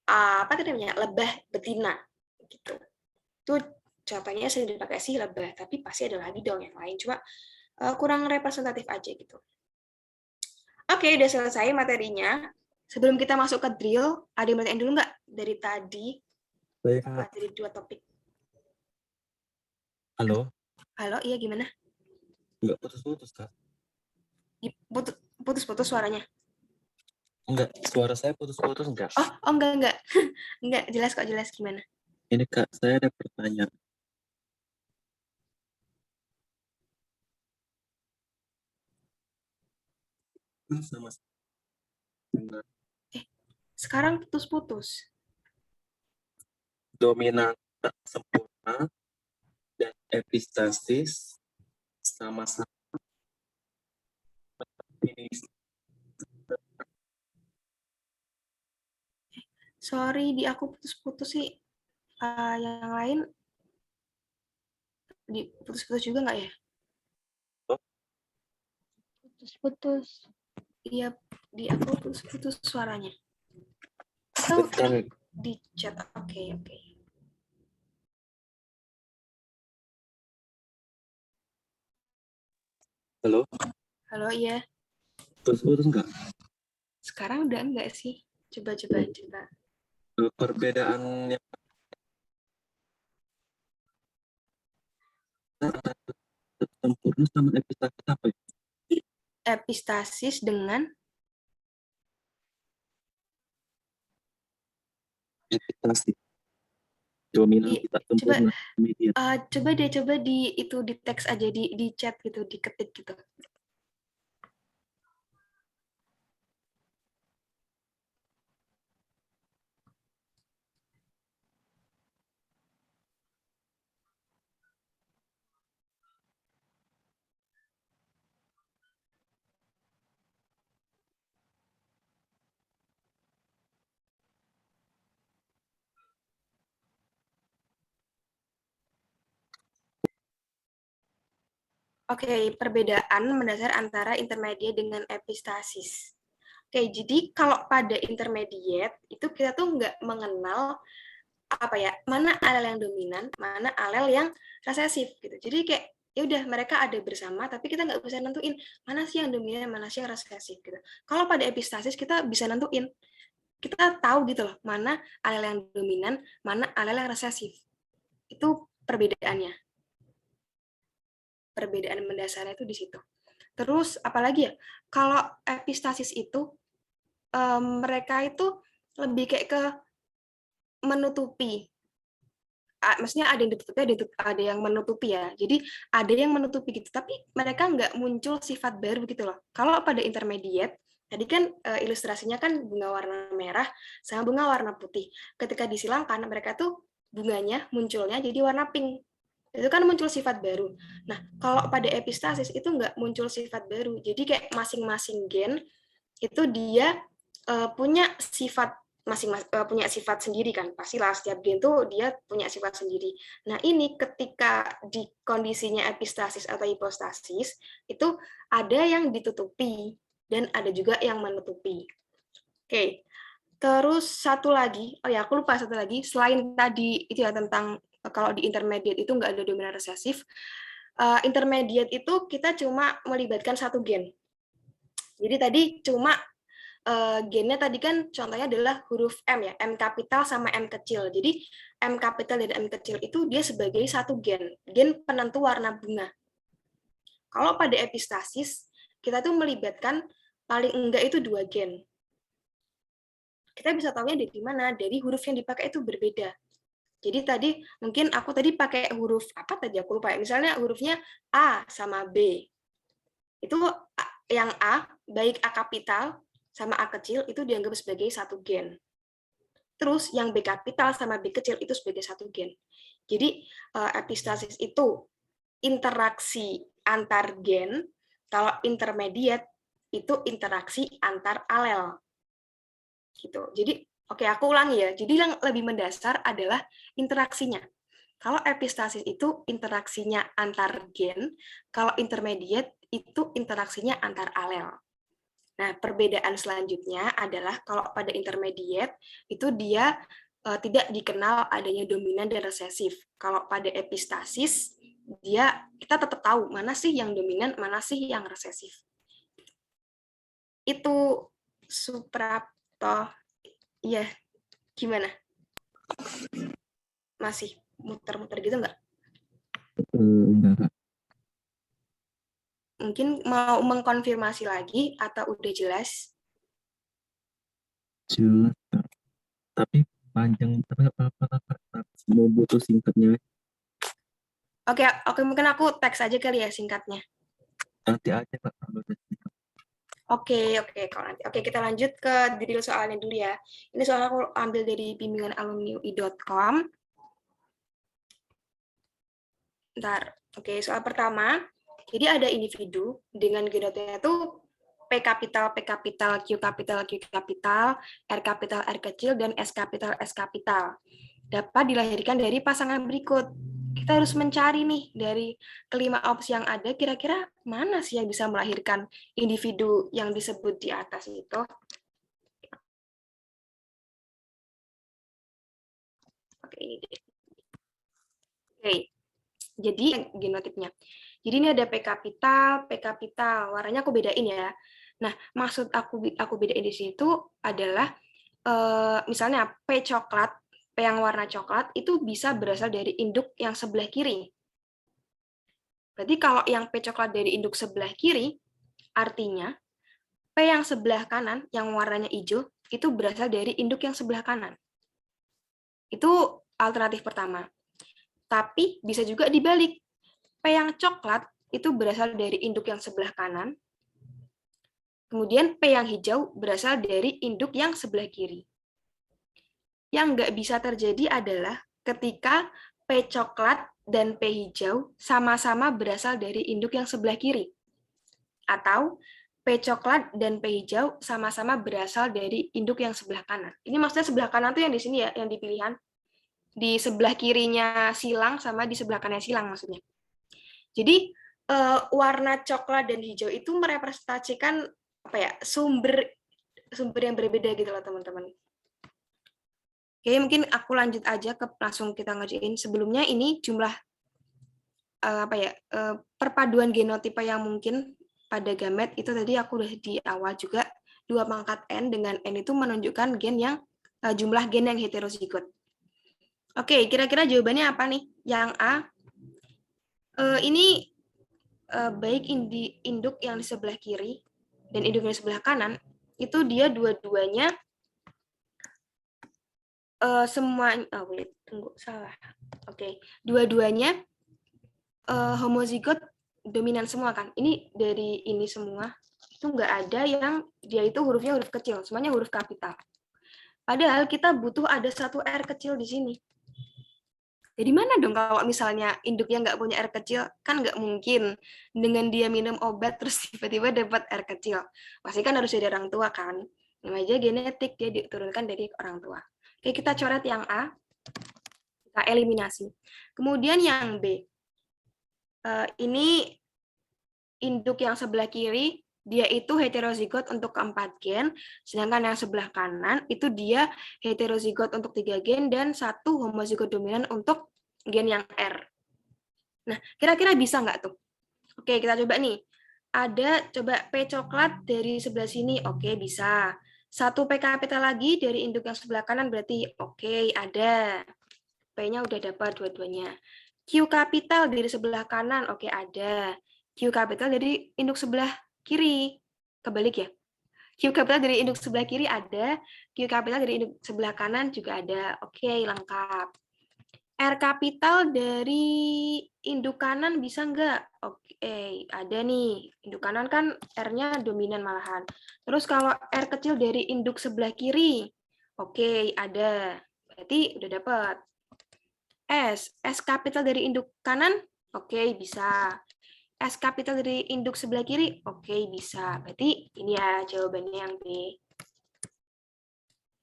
apa namanya, lebah betina gitu. Itu contohnya sering dipakai sih lebah, tapi pasti ada lagi dong yang lain, cuma kurang representatif aja gitu. Oke, udah selesai materinya. Sebelum kita masuk ke drill, ada yang mau dulu nggak dari tadi? Baik, Kak. Dari 2 topik. Halo? Halo, iya gimana? Nggak putus-putus, Kak. Putus-putus suaranya. Enggak, suara saya putus-putus enggak? Oh, enggak. Enggak, jelas kok, jelas gimana? Ini, Kak, saya ada pertanyaan. Sama dengan Sekarang putus-putus. dominan tak sempurna dan epistasis sama-sama ini. Sorry, di aku putus-putus sih. Yang lain di putus-putus juga nggak ya? Putus-putus. Iya, di aku putus-putus suaranya. Atau Bentar. di chat. Oke. Halo? Halo, iya. Putus-putus enggak? Sekarang udah enggak sih? Coba. Perbedaan yang sempurna sama epistasis apa ya? epistasis dengan epistasis. Dominan kita sempurna media. coba di itu di teks aja di chat gitu, diketik gitu. Oke, perbedaan mendasar antara intermediate dengan epistasis. Oke, jadi kalau pada intermediate itu kita tuh nggak mengenal apa ya, mana alel yang dominan, mana alel yang resesif gitu. Jadi kayak ya udah mereka ada bersama, tapi kita nggak bisa nentuin mana sih yang dominan, mana sih yang resesif gitu. Kalau pada epistasis kita bisa nentuin, kita tahu gitu loh mana alel yang dominan, mana alel yang resesif. Itu perbedaannya. Perbedaan mendasarnya itu di situ. Terus apalagi ya, kalau epistasis itu mereka itu lebih kayak ke menutupi. Maksudnya ada yang ditutupi, ada yang menutupi ya. Jadi ada yang menutupi gitu, tapi mereka nggak muncul sifat baru gitu loh. Kalau pada intermediate, tadi kan ilustrasinya kan bunga warna merah sama bunga warna putih. Ketika disilangkan, mereka tuh bunganya munculnya jadi warna pink. Itu kan muncul sifat baru. Nah, kalau pada epistasis itu nggak muncul sifat baru. Jadi kayak masing-masing gen itu dia punya sifat punya sifat sendiri kan, pastilah setiap gen tuh dia punya sifat sendiri. Nah ini ketika di kondisinya epistasis atau hipostasis itu ada yang ditutupi dan ada juga yang menutupi. Oke, terus satu lagi, oh ya aku lupa satu lagi, selain tadi itu ya tentang kalau di intermediate itu nggak ada dominan resesif, intermediate itu kita cuma melibatkan satu gen. Jadi tadi cuma gennya tadi kan contohnya adalah huruf M ya, M kapital sama M kecil. Jadi M kapital dan M kecil itu dia sebagai satu gen penentu warna bunga. Kalau pada epistasis, kita tuh melibatkan paling enggak itu 2 gen. Kita bisa tahunya dari mana? Dari huruf yang dipakai itu berbeda. Jadi tadi mungkin aku tadi pakai huruf apa tadi aku lupa ya. Misalnya hurufnya A sama B. Itu yang A, baik A kapital sama A kecil itu dianggap sebagai satu gen. Terus yang B kapital sama B kecil itu sebagai satu gen. Jadi epistasis itu interaksi antar gen, kalau intermediate itu interaksi antar alel. Gitu. Jadi oke aku ulangi ya. Jadi yang lebih mendasar adalah interaksinya. Kalau epistasis itu interaksinya antar gen, kalau intermediate itu interaksinya antar alel. Nah, perbedaan selanjutnya adalah kalau pada intermediate itu dia tidak dikenal adanya dominan dan resesif. Kalau pada epistasis kita tetap tahu mana sih yang dominan, mana sih yang resesif. Itu Suprapto. Iya, gimana? Masih muter-muter gitu nggak? Enggak. Mungkin mau mengkonfirmasi lagi atau udah jelas? Jelas, Kak. Tapi panjang apa-apa mau butuh singkatnya Oke, mungkin aku teks aja kali ya singkatnya. nanti aja Kak kalau udah singkat. Oke, kalau nanti. Oke, kita lanjut ke detail soalnya dulu ya. Ini soalnya aku ambil dari bimbingan alumni.ui.com. Bentar. Oke, soal pertama. Jadi ada individu dengan genotipnya itu P kapital, Q kapital, R kapital, R kecil, dan S kapital, S kapital. Dapat dilahirkan dari pasangan berikut. Kita harus mencari nih dari kelima opsi yang ada, kira-kira mana sih yang bisa melahirkan individu yang disebut di atas itu. Oke, ini deh. Oke, jadi genotipnya. Jadi ini ada P kapital, warnanya aku bedain ya. Nah, maksud aku bedain di situ adalah misalnya P coklat, P yang warna coklat itu bisa berasal dari induk yang sebelah kiri. Berarti kalau yang P coklat dari induk sebelah kiri, Artinya, P yang sebelah kanan, yang warnanya hijau, itu berasal dari induk yang sebelah kanan. Itu alternatif pertama. Tapi bisa juga dibalik. P yang coklat itu berasal dari induk yang sebelah kanan. Kemudian P yang hijau berasal dari induk yang sebelah kiri. Yang nggak bisa terjadi adalah ketika P coklat dan P hijau sama-sama berasal dari induk yang sebelah kiri. Atau P coklat dan P hijau sama-sama berasal dari induk yang sebelah kanan. Ini maksudnya sebelah kanan tuh yang di sini ya, yang di pilihan. Di sebelah kirinya silang sama di sebelah kanannya silang maksudnya. Jadi warna coklat dan hijau itu merepresentasikan apa ya, sumber yang berbeda gitu loh teman-teman. Oke, mungkin aku lanjut aja ke langsung kita ngerjain. Sebelumnya ini jumlah perpaduan genotipe yang mungkin pada gamet itu tadi aku udah di awal juga 2 pangkat N dengan N itu menunjukkan gen yang jumlah gen yang heterozigot. Oke, kira-kira jawabannya apa nih? Yang A, ini baik induk yang di sebelah kiri dan induk yang di sebelah kanan, itu dia dua-duanya semuanya, tunggu, salah. Oke, dua-duanya homozigot dominan semua kan? Ini dari ini semua, itu nggak ada yang dia itu hurufnya huruf kecil, semuanya huruf kapital. Padahal kita butuh ada satu R kecil di sini. Jadi mana dong kalau misalnya induknya nggak punya R kecil? Kan nggak mungkin dengan dia minum obat terus tiba-tiba dapat R kecil. Pasti kan harus dari orang tua kan? Namanya genetik, dia diturunkan dari orang tua. Oke, kita coret yang A. Kita eliminasi. Kemudian yang B. Ini induk yang sebelah kiri, dia itu heterozigot untuk 4 gen, sedangkan yang sebelah kanan itu dia heterozigot untuk 3 gen dan 1 homozigot dominan untuk gen yang R. Nah, kira-kira bisa nggak tuh? Oke, kita coba nih. Ada coba P coklat dari sebelah sini, oke bisa. 1 P kapital lagi dari induk yang sebelah kanan berarti oke ada. P-nya udah dapat dua-duanya. Q kapital dari sebelah kanan, oke ada. Q kapital dari induk sebelah kiri. Kebalik ya. Q kapital dari induk sebelah kiri ada, Q kapital dari induk sebelah kanan juga ada. Oke, lengkap. R kapital dari induk kanan bisa nggak? Oke, ada nih. Induk kanan kan R-nya dominan malahan. Terus kalau R kecil dari induk sebelah kiri, oke, ada. Berarti udah dapat. S kapital dari induk kanan, oke, bisa. S kapital dari induk sebelah kiri, oke, bisa. Berarti ini ya jawabannya yang B.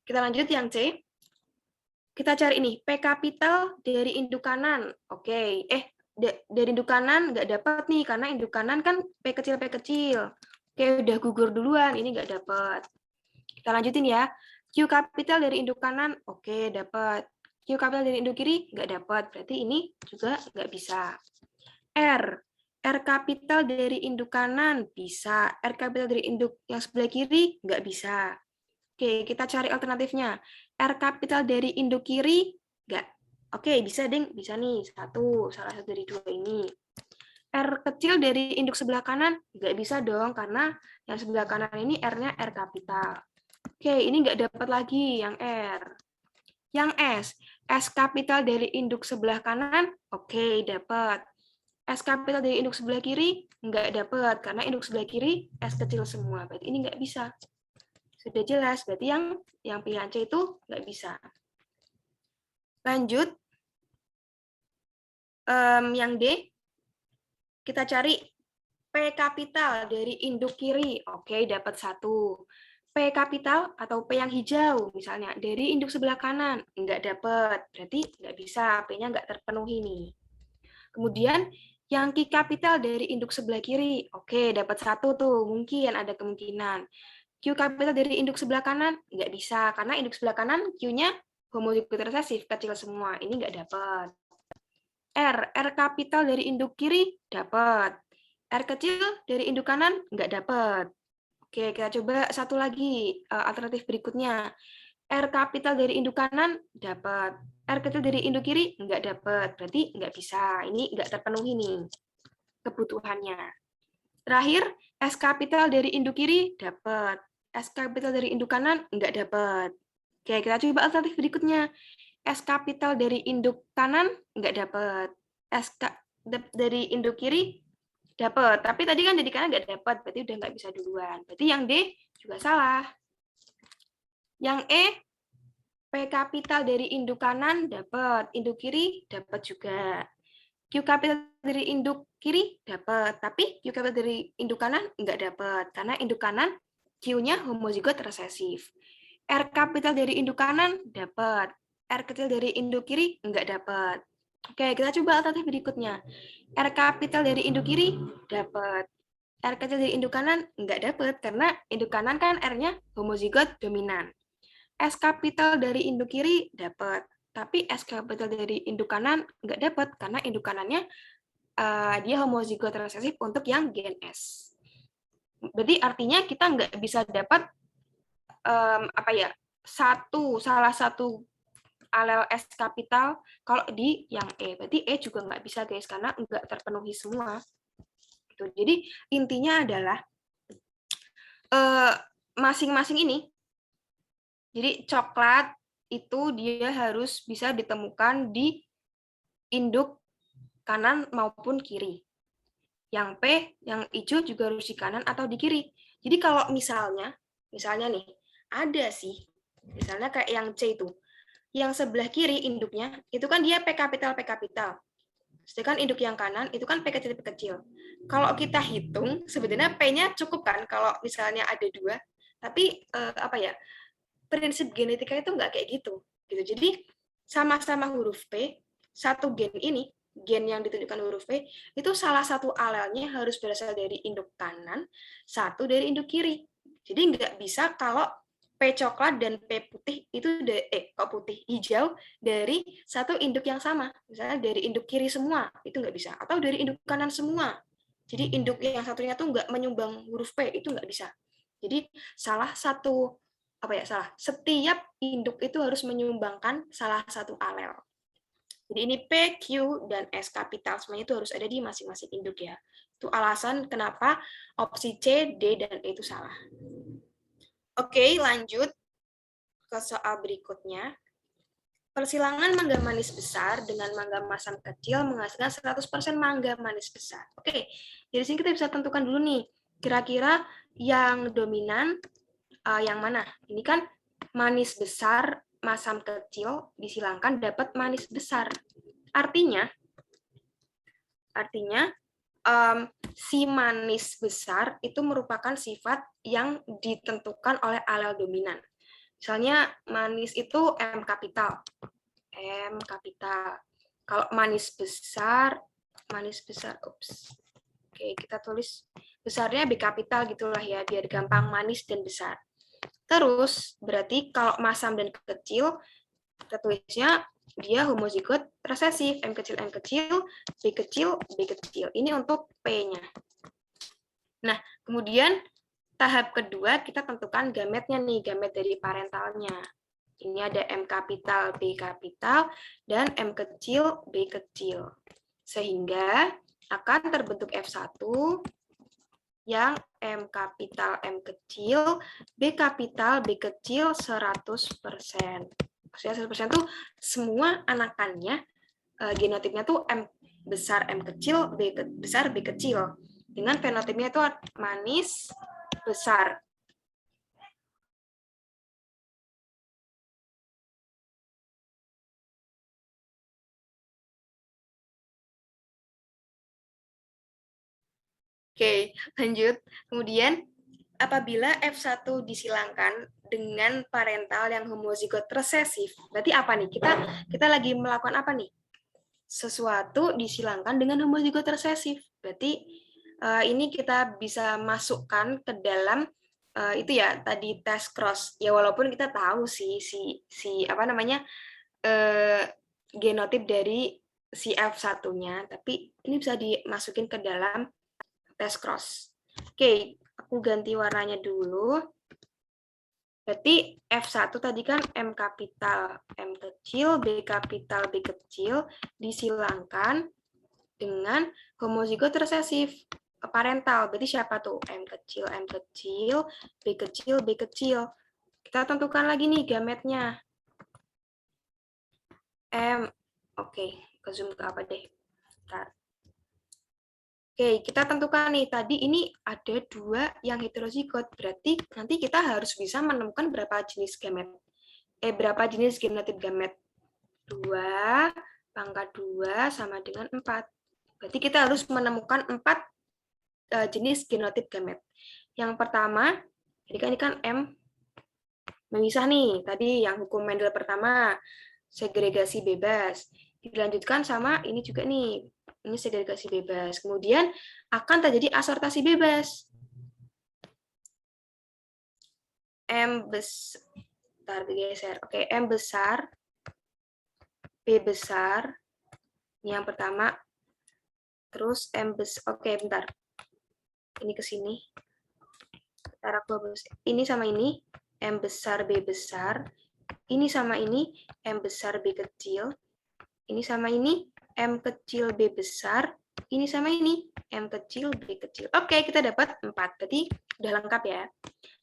Kita lanjut yang C. Kita cari ini, P kapital dari induk kanan. Oke, dari induk kanan nggak dapat nih, karena induk kanan kan P kecil. Oke, udah gugur duluan, ini nggak dapat. Kita lanjutin ya. Q kapital dari induk kanan, oke, dapat. Q kapital dari induk kiri, nggak dapat. Berarti ini juga nggak bisa. R kapital dari induk kanan, bisa. R kapital dari induk yang sebelah kiri, nggak bisa. Oke, kita cari alternatifnya. R kapital dari induk kiri, nggak. Oke, bisa, Ding. Bisa nih, salah satu dari dua ini. R kecil dari induk sebelah kanan, nggak bisa dong, karena yang sebelah kanan ini R-nya R kapital. Oke, ini nggak dapat lagi yang R. Yang S kapital dari induk sebelah kanan, oke, dapat. S kapital dari induk sebelah kiri, nggak dapat, karena induk sebelah kiri S kecil semua, berarti ini nggak bisa. Sudah jelas, berarti yang pilihan C itu nggak bisa. Lanjut, yang D, kita cari P kapital dari induk kiri, oke, dapat 1. P kapital atau P yang hijau, misalnya, dari induk sebelah kanan, nggak dapat, berarti nggak bisa, P-nya nggak terpenuhi nih. Kemudian, yang Q kapital dari induk sebelah kiri, oke, dapat 1 tuh, mungkin ada kemungkinan. Q kapital dari induk sebelah kanan, nggak bisa, karena induk sebelah kanan Q-nya homozigot resesif, kecil semua, ini nggak dapat. R kapital dari induk kiri, dapat. R kecil dari induk kanan, nggak dapat. Oke, kita coba satu lagi, alternatif berikutnya. R kapital dari induk kanan, dapat. R kecil dari induk kiri, nggak dapat. Berarti nggak bisa. Ini nggak terpenuhi nih kebutuhannya. Terakhir, S kapital dari induk kiri dapat. S kapital dari induk kanan enggak dapat. Oke, kita coba alternatif berikutnya. S kapital dari induk kanan enggak dapat. Dari induk kiri dapat. Tapi tadi kan dari kanan enggak dapat, berarti udah enggak bisa duluan. Berarti yang D juga salah. Yang E, P kapital dari induk kanan dapat, induk kiri dapat juga. Q kapital dari induk kiri dapat, tapi Q kapital dari induk kanan enggak dapat, karena induk kanan Q-nya homozigot resesif. R kapital dari induk kanan dapat, R kecil dari induk kiri enggak dapat. Oke, kita coba alternatif berikutnya. R kapital dari induk kiri dapat, R kecil dari induk kanan enggak dapat, karena induk kanan kan R-nya homozigot dominan. S kapital dari induk kiri dapat, tapi S kapital dari induk kanan nggak dapat karena induk kanannya dia homozigot resesif untuk yang gen S. Berarti artinya kita nggak bisa dapat salah satu alel S kapital kalau di yang E. Berarti E juga nggak bisa guys karena nggak terpenuhi semua. Jadi intinya adalah masing-masing ini. Jadi coklat itu dia harus bisa ditemukan di induk kanan maupun kiri. Yang P, yang hijau juga harus di kanan atau di kiri. Jadi kalau misalnya nih, ada sih, misalnya kayak yang C itu, yang sebelah kiri induknya, itu kan dia P kapital. Sedangkan induk yang kanan itu kan P kecil. Kalau kita hitung, sebenarnya P-nya cukup kan kalau misalnya ada 2, tapi prinsip genetika itu nggak kayak gitu. Jadi sama-sama huruf P, satu gen ini, gen yang ditunjukkan huruf P, itu salah satu alelnya harus berasal dari induk kanan, satu dari induk kiri. Jadi nggak bisa kalau P coklat dan P putih itu hijau dari satu induk yang sama. Misalnya dari induk kiri semua, itu nggak bisa. Atau dari induk kanan semua. Jadi induk yang satunya tuh nggak menyumbang huruf P, itu nggak bisa. Jadi setiap induk itu harus menyumbangkan salah satu alel. Jadi ini P, Q, dan S kapital semuanya itu harus ada di masing-masing induk ya. Itu alasan kenapa opsi C, D, dan E itu salah. Oke, lanjut ke soal berikutnya. Persilangan mangga manis besar dengan mangga masam kecil menghasilkan 100% mangga manis besar. Oke, dari sini kita bisa tentukan dulu nih, kira-kira yang dominan yang mana? Ini kan manis besar, masam kecil, disilangkan dapat manis besar. Artinya si manis besar itu merupakan sifat yang ditentukan oleh alel dominan. Misalnya manis itu M kapital. Kalau manis besar, Oke, kita tulis besarnya B kapital gitulah ya, biar gampang manis dan besar. Terus, berarti kalau masam dan kecil, kita tulisnya dia homozigot resesif, M kecil, B kecil. Ini untuk P-nya. Nah, kemudian tahap kedua kita tentukan gametnya nih, gamet dari parentalnya. Ini ada M kapital, B kapital, dan M kecil, B kecil. Sehingga akan terbentuk F1 yang M kapital, M kecil, B kapital, B kecil 100%. Maksudnya 100% itu semua anakannya, genotipnya tuh M besar, M kecil, B besar, B kecil. Dengan fenotipnya itu manis, besar. Oke, lanjut. Kemudian, apabila F1 disilangkan dengan parental yang homozigot resesif, berarti apa nih? Kita lagi melakukan apa nih? Sesuatu disilangkan dengan homozigot resesif. Berarti ini kita bisa masukkan ke dalam itu ya tadi tes cross. Ya walaupun kita tahu sih genotip dari si F1-nya, tapi ini bisa dimasukin ke dalam tes cross. Oke, aku ganti warnanya dulu. Berarti F1 tadi kan M kapital, M kecil, B kapital, B kecil, disilangkan dengan homozigot resesif. parental. Berarti siapa tuh? M kecil, B kecil, B kecil. Kita tentukan lagi nih gametnya. M, oke, ke zoom ke apa deh? Bentar. Oke, kita tentukan nih, tadi ini ada 2 yang heterozigot, berarti nanti kita harus bisa menemukan berapa jenis gamet. Berapa jenis genotip gamet? 2 pangkat 2 sama dengan 4. Berarti kita harus menemukan 4 jenis genotip gamet. Yang pertama, ini kan M memisah nih, tadi yang hukum Mendel pertama, segregasi bebas. Dilanjutkan sama ini juga nih, ini segregasi bebas. Kemudian akan terjadi asortasi bebas. M besar, digeser. Oke, M besar, B besar, ini yang pertama. Terus M besar, oke bentar. Ini ke sini. Ini sama ini, M besar, B besar. Ini sama ini, M besar, B kecil. Ini sama ini, M kecil, B besar. Ini sama ini, M kecil, B kecil. Oke, kita dapat 4. Berarti udah lengkap ya.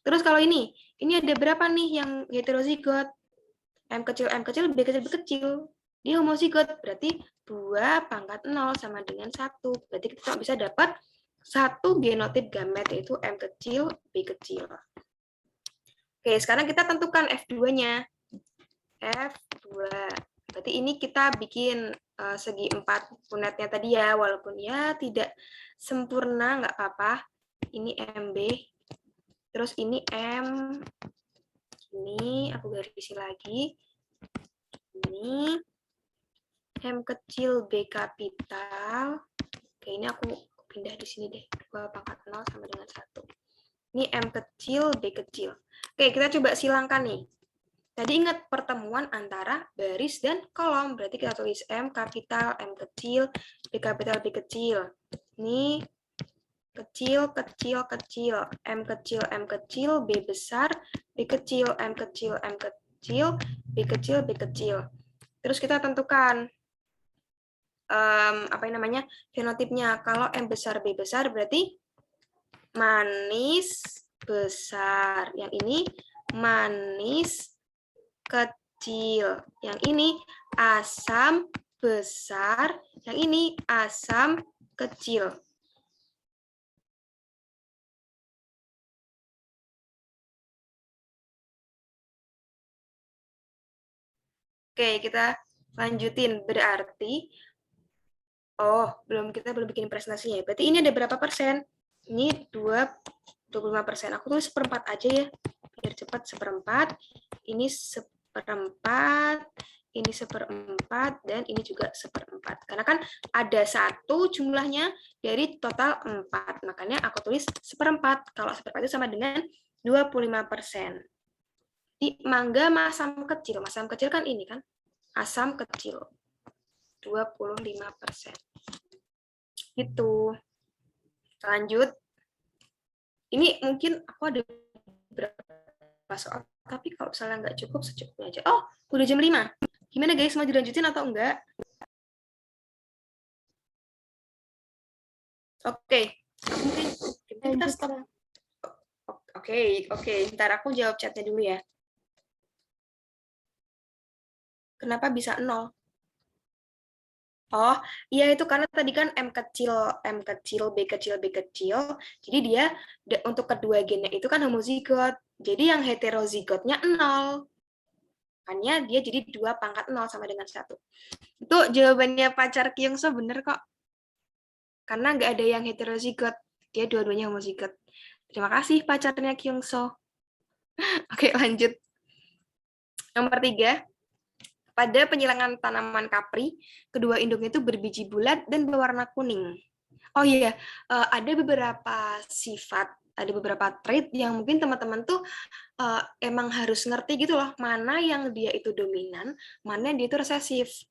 Terus kalau ini ada berapa nih yang heterozigot? M kecil, B kecil, B kecil. Dia homozigot, berarti 2 pangkat 0 sama dengan 1. Berarti kita bisa dapat 1 genotip gamet, yaitu M kecil, B kecil. Oke, sekarang kita tentukan F2-nya. F2. Berarti ini kita bikin segi 4 punetnya tadi ya, walaupun ya tidak sempurna, nggak apa-apa. Ini MB, terus ini M, ini aku garisi lagi. Ini M kecil, B kapital. Oke, ini aku pindah di sini deh. 2 pangkat 0 sama dengan 1. Ini M kecil, B kecil. Oke, kita coba silangkan nih. Tadi ingat pertemuan antara baris dan kolom. Berarti kita tulis M kapital, M kecil, B kapital, B kecil. Ini kecil, kecil, kecil. M kecil, B besar, B kecil, M kecil, B kecil, B kecil. Terus kita tentukan apa yang namanya fenotipnya. Kalau M besar, B besar berarti manis besar. Yang ini manis kecil. Yang ini asam besar. Yang ini asam kecil. Oke, kita lanjutin. Berarti kita belum bikin presentasinya. Berarti ini ada berapa persen? Ini 25%. Aku tulis 1/4 aja ya. Biar cepat, 1/4. Ini 1/4. Ini 1/4. Dan ini juga 1/4. Karena kan ada 1 jumlahnya dari total 4. Makanya aku tulis 1/4. Kalau 1/4 itu sama dengan 25%. Di mangga asam kecil. Asam kecil kan ini kan. Asam kecil. 25%. Gitu. Lanjut. Ini mungkin aku ada beberapa soal, tapi kalau misalnya nggak cukup, secukupnya aja. Oh, udah jam 5. Gimana guys, mau dilanjutin atau enggak? Oke. Mungkin kita stop. Oke. Ntar aku jawab chatnya dulu ya. Kenapa bisa 0? Oh, iya itu karena tadi kan M kecil, B kecil, B kecil. Jadi dia untuk kedua gennya itu kan homozigot. Jadi yang heterozigotnya 0. Makanya dia jadi 2 pangkat 0 sama dengan 1. Itu jawabannya pacar Kyungso bener kok. Karena nggak ada yang heterozigot. Dia dua-duanya homozigot. Terima kasih pacarnya Kyungso. Oke, lanjut. Nomor 3. Pada penyilangan tanaman kapri, kedua induknya itu berbiji bulat dan berwarna kuning. Oh iya, ada beberapa sifat, ada beberapa trait yang mungkin teman-teman tuh emang harus ngerti gitu loh, mana yang dia itu dominan, mana yang dia itu resesif.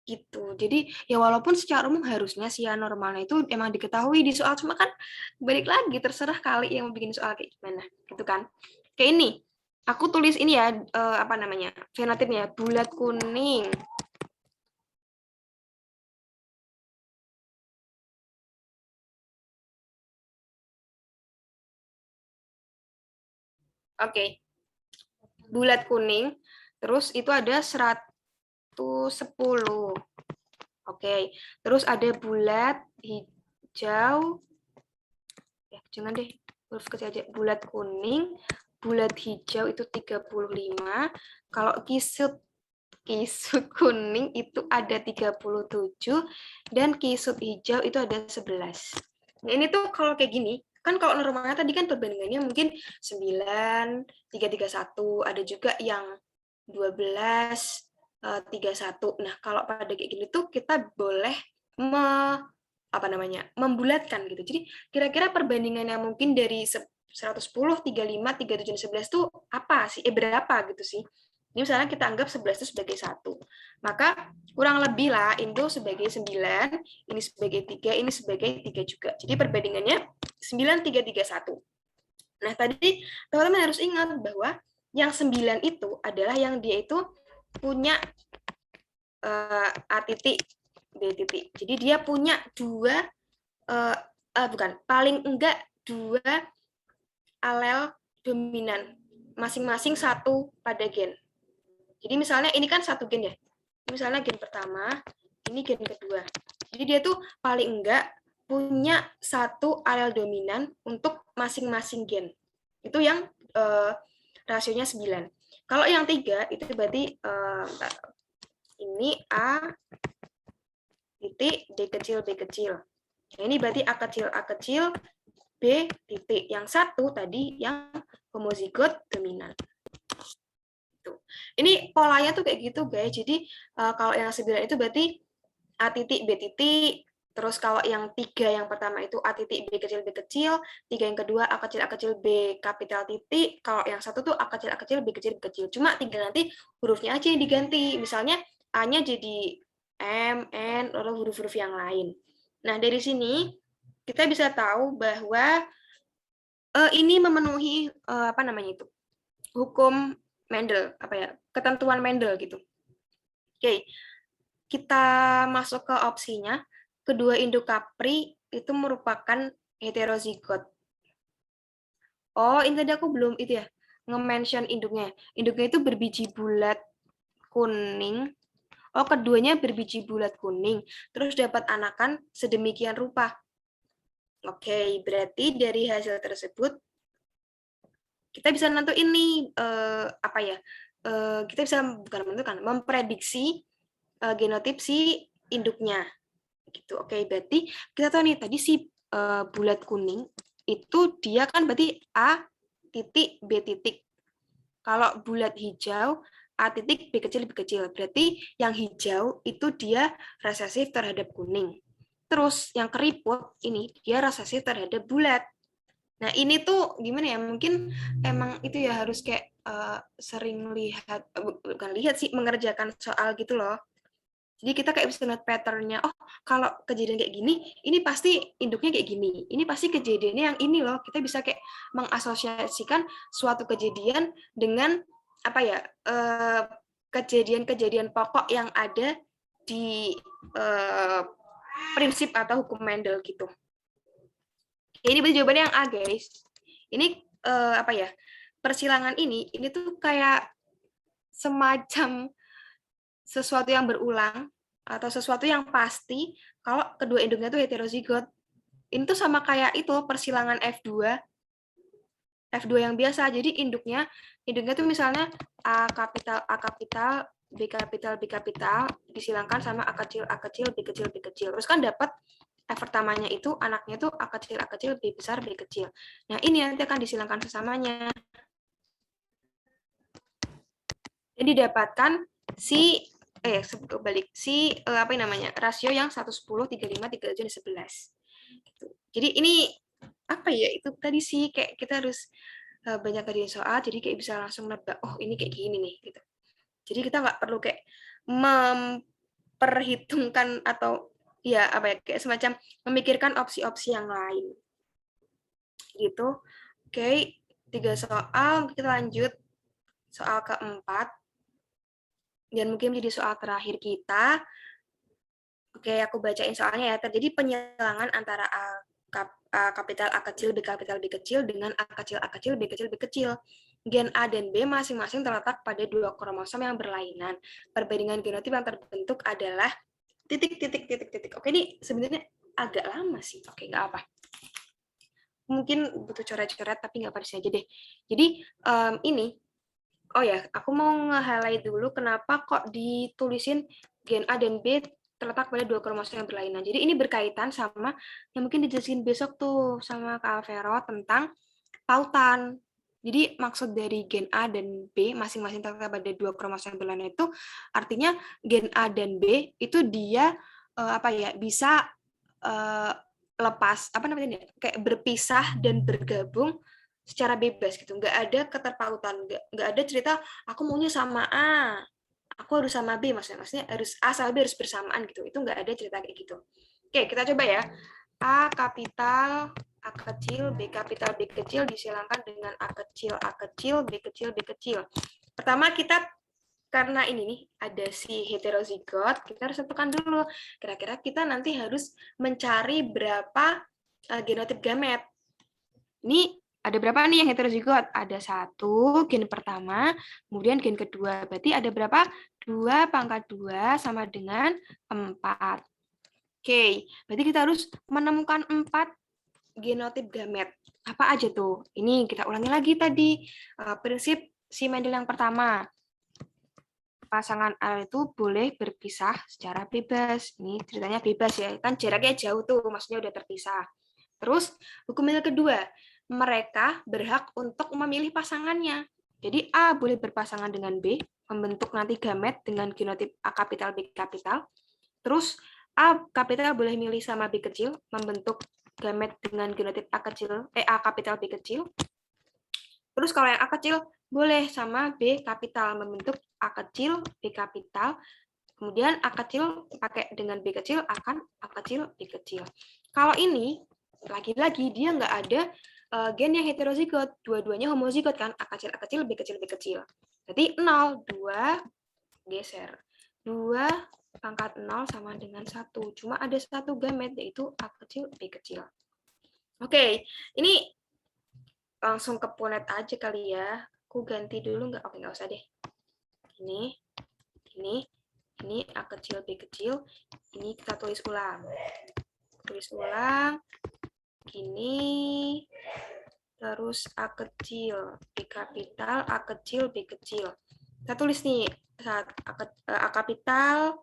Gitu. Jadi ya walaupun secara umum harusnya sih ya normalnya itu emang diketahui di soal, cuma kan balik lagi terserah kali yang bikin soal kayak gimana, gitu kan. Kayak ini. Aku tulis ini ya, apa namanya, fenotipnya, bulat kuning. Oke. Bulat kuning, terus itu ada 110. Oke. Terus ada bulat hijau. Ya, jangan deh. Huruf kecil aja. Bulat kuning, bulat hijau itu 35. Kalau kisut kuning itu ada 37 dan kisut hijau itu ada 11. Nah, ini tuh kalau kayak gini, kan kalau normalnya tadi kan perbandingannya mungkin 9, 331, ada juga yang 12, 31. Nah, kalau pada kayak gini tuh kita boleh membulatkan gitu. Jadi kira-kira perbandingan yang mungkin dari 110, 35, 37, 11 tuh apa sih? Berapa gitu sih? Ini misalnya kita anggap 11 itu sebagai 1. Maka kurang lebih lah, ini sebagai 9, ini sebagai 3, ini sebagai 3 juga. Jadi perbandingannya 9, 3, 3, 1. Nah, tadi teman-teman harus ingat bahwa yang 9 itu adalah yang dia itu punya A titik, B titik. Jadi dia punya paling enggak 2 alel dominan, masing-masing 1 pada gen. Jadi misalnya ini kan 1 gen ya. Misalnya gen pertama, ini gen kedua. Jadi dia tuh paling enggak punya 1 alel dominan untuk masing-masing gen. Itu yang rasionya 9. Kalau yang 3 itu berarti ini A titik, B kecil, B kecil. Nah, ini berarti A kecil, B titik. Yang 1 tadi yang homozigot dominan. Ini polanya tuh kayak gitu, guys. Jadi kalau yang 9 itu berarti A titik, B titik. Terus kalau yang 3 yang pertama itu A titik, B kecil, B kecil. 3 yang kedua A kecil, B kapital titik. Kalau yang 1 tuh A kecil, B kecil, B kecil. Cuma tinggal nanti hurufnya aja yang diganti. Misalnya A-nya jadi M, N, atau huruf-huruf yang lain. Nah, dari sini kita bisa tahu bahwa ini memenuhi hukum Mendel, ketentuan Mendel gitu. Oke, kita masuk ke opsinya. Kedua induk kapri itu merupakan heterozigot. Oh, ini tadi aku belum itu ya, nge-mention induknya. Induknya itu berbiji bulat kuning. Oh, keduanya berbiji bulat kuning. Terus dapat anakan sedemikian rupa. Oke, berarti dari hasil tersebut kita bisa nentuin nih kita bisa memprediksi genotip si induknya gitu. Oke, berarti kita tahu nih tadi si bulat kuning itu dia kan berarti A titik B titik. Kalau bulat hijau A titik B kecil, B kecil. Berarti yang hijau itu dia resesif terhadap kuning. Terus yang keriput ini dia resesif terhadap bulat. Nah, ini tuh gimana ya? Mungkin emang itu ya harus kayak sering lihat, bukan lihat sih, mengerjakan soal gitu loh. Jadi kita kayak bisa lihat pattern-nya. Oh, kalau kejadian kayak gini, ini pasti induknya kayak gini. Ini pasti kejadiannya yang ini loh. Kita bisa kayak mengasosiasikan suatu kejadian dengan kejadian-kejadian pokok yang ada di prinsip atau hukum Mendel gitu. Ini berarti jawabannya yang A, guys. Ini persilangan ini tuh kayak semacam sesuatu yang berulang atau sesuatu yang pasti kalau kedua induknya tuh heterozigot. Ini tuh sama kayak itu persilangan F2 yang biasa. Jadi induknya tuh misalnya A kapital, B kapital disilangkan sama A kecil, B kecil, B kecil. Terus kan dapat F pertamanya itu anaknya tuh A kecil, B besar, B kecil. Nah, ini nanti akan disilangkan sesamanya. Jadi didapatkan rasio yang 110, 35, 37, 11. Gitu. Jadi ini itu tadi sih kayak kita harus banyak kerjain soal, jadi kayak bisa langsung nebak, oh ini kayak gini nih gitu. Jadi kita nggak perlu kayak memperhitungkan atau kayak semacam memikirkan opsi-opsi yang lain. Gitu. Oke, 3 soal, kita lanjut soal keempat. Dan mungkin menjadi soal terakhir kita. Oke, aku bacain soalnya ya. Terjadi penyilangan antara A kapital A kecil, B kapital B kecil dengan A kecil, B kecil, B kecil. gen A dan B masing-masing terletak pada 2 kromosom yang berlainan. Perbandingan genotip yang terbentuk adalah titik. Oke, ini sebenarnya agak lama sih. Oke, nggak apa. Mungkin butuh coret-coret, tapi nggak apa aja deh. Jadi, ini, oh ya, aku mau nge-highlight dulu kenapa kok ditulisin gen A dan B terletak pada 2 kromosom yang berlainan. Jadi ini berkaitan sama yang mungkin dijelasin besok tuh sama Kak Alvero tentang pautan. Jadi maksud dari gen A dan B masing-masing terletak pada 2 kromosom yang berlainan itu artinya gen A dan B itu dia bisa lepas kayak berpisah dan bergabung secara bebas gitu, nggak ada keterpautan, nggak ada cerita aku maunya sama A, aku harus sama B, maksudnya harus A sama B harus bersamaan gitu, itu nggak ada cerita kayak gitu. Oke, kita coba ya. A kapital, A kecil, B kapital, B kecil disilangkan dengan A kecil, B kecil, B kecil. Pertama kita, karena ini nih ada si heterozigot, kita harus tentukan dulu kira-kira kita nanti harus mencari berapa genotip gamet. Ini ada berapa nih yang heterozigot? Ada 1 gen pertama, kemudian gen kedua. Berarti ada berapa? 2 pangkat 2 sama dengan 4. Oke, berarti kita harus menemukan 4 genotip gamet. Apa aja tuh? Ini kita ulangi lagi tadi. Prinsip si Mendel yang pertama. Pasangan alel itu boleh berpisah secara bebas. Ini ceritanya bebas ya, kan jaraknya jauh tuh, maksudnya udah terpisah. Terus, hukum Mendel kedua, mereka berhak untuk memilih pasangannya. Jadi A boleh berpasangan dengan B, membentuk nanti gamet dengan genotip A kapital, B kapital. Terus A kapital boleh milih sama B kecil, membentuk gamet dengan genotip A kapital, B kecil. Terus kalau yang A kecil boleh sama B kapital, membentuk A kecil, B kapital. Kemudian A kecil pakai dengan B kecil akan A kecil, B kecil. Kalau ini lagi-lagi dia nggak ada gen yang heterozigot, dua-duanya homozigot kan, A kecil, B kecil, B kecil. Jadi 0, 2 geser. 2 pangkat 0 sama dengan 1. Cuma ada 1 gamet yaitu A kecil, B kecil. Oke, ini langsung ke punet aja kali ya. Aku ganti dulu nggak? Oke, nggak usah deh. Ini A kecil, B kecil. Ini kita tulis ulang. Gini. Terus A kecil, B kapital, A kecil, B kecil. Kita tulis nih, A kapital.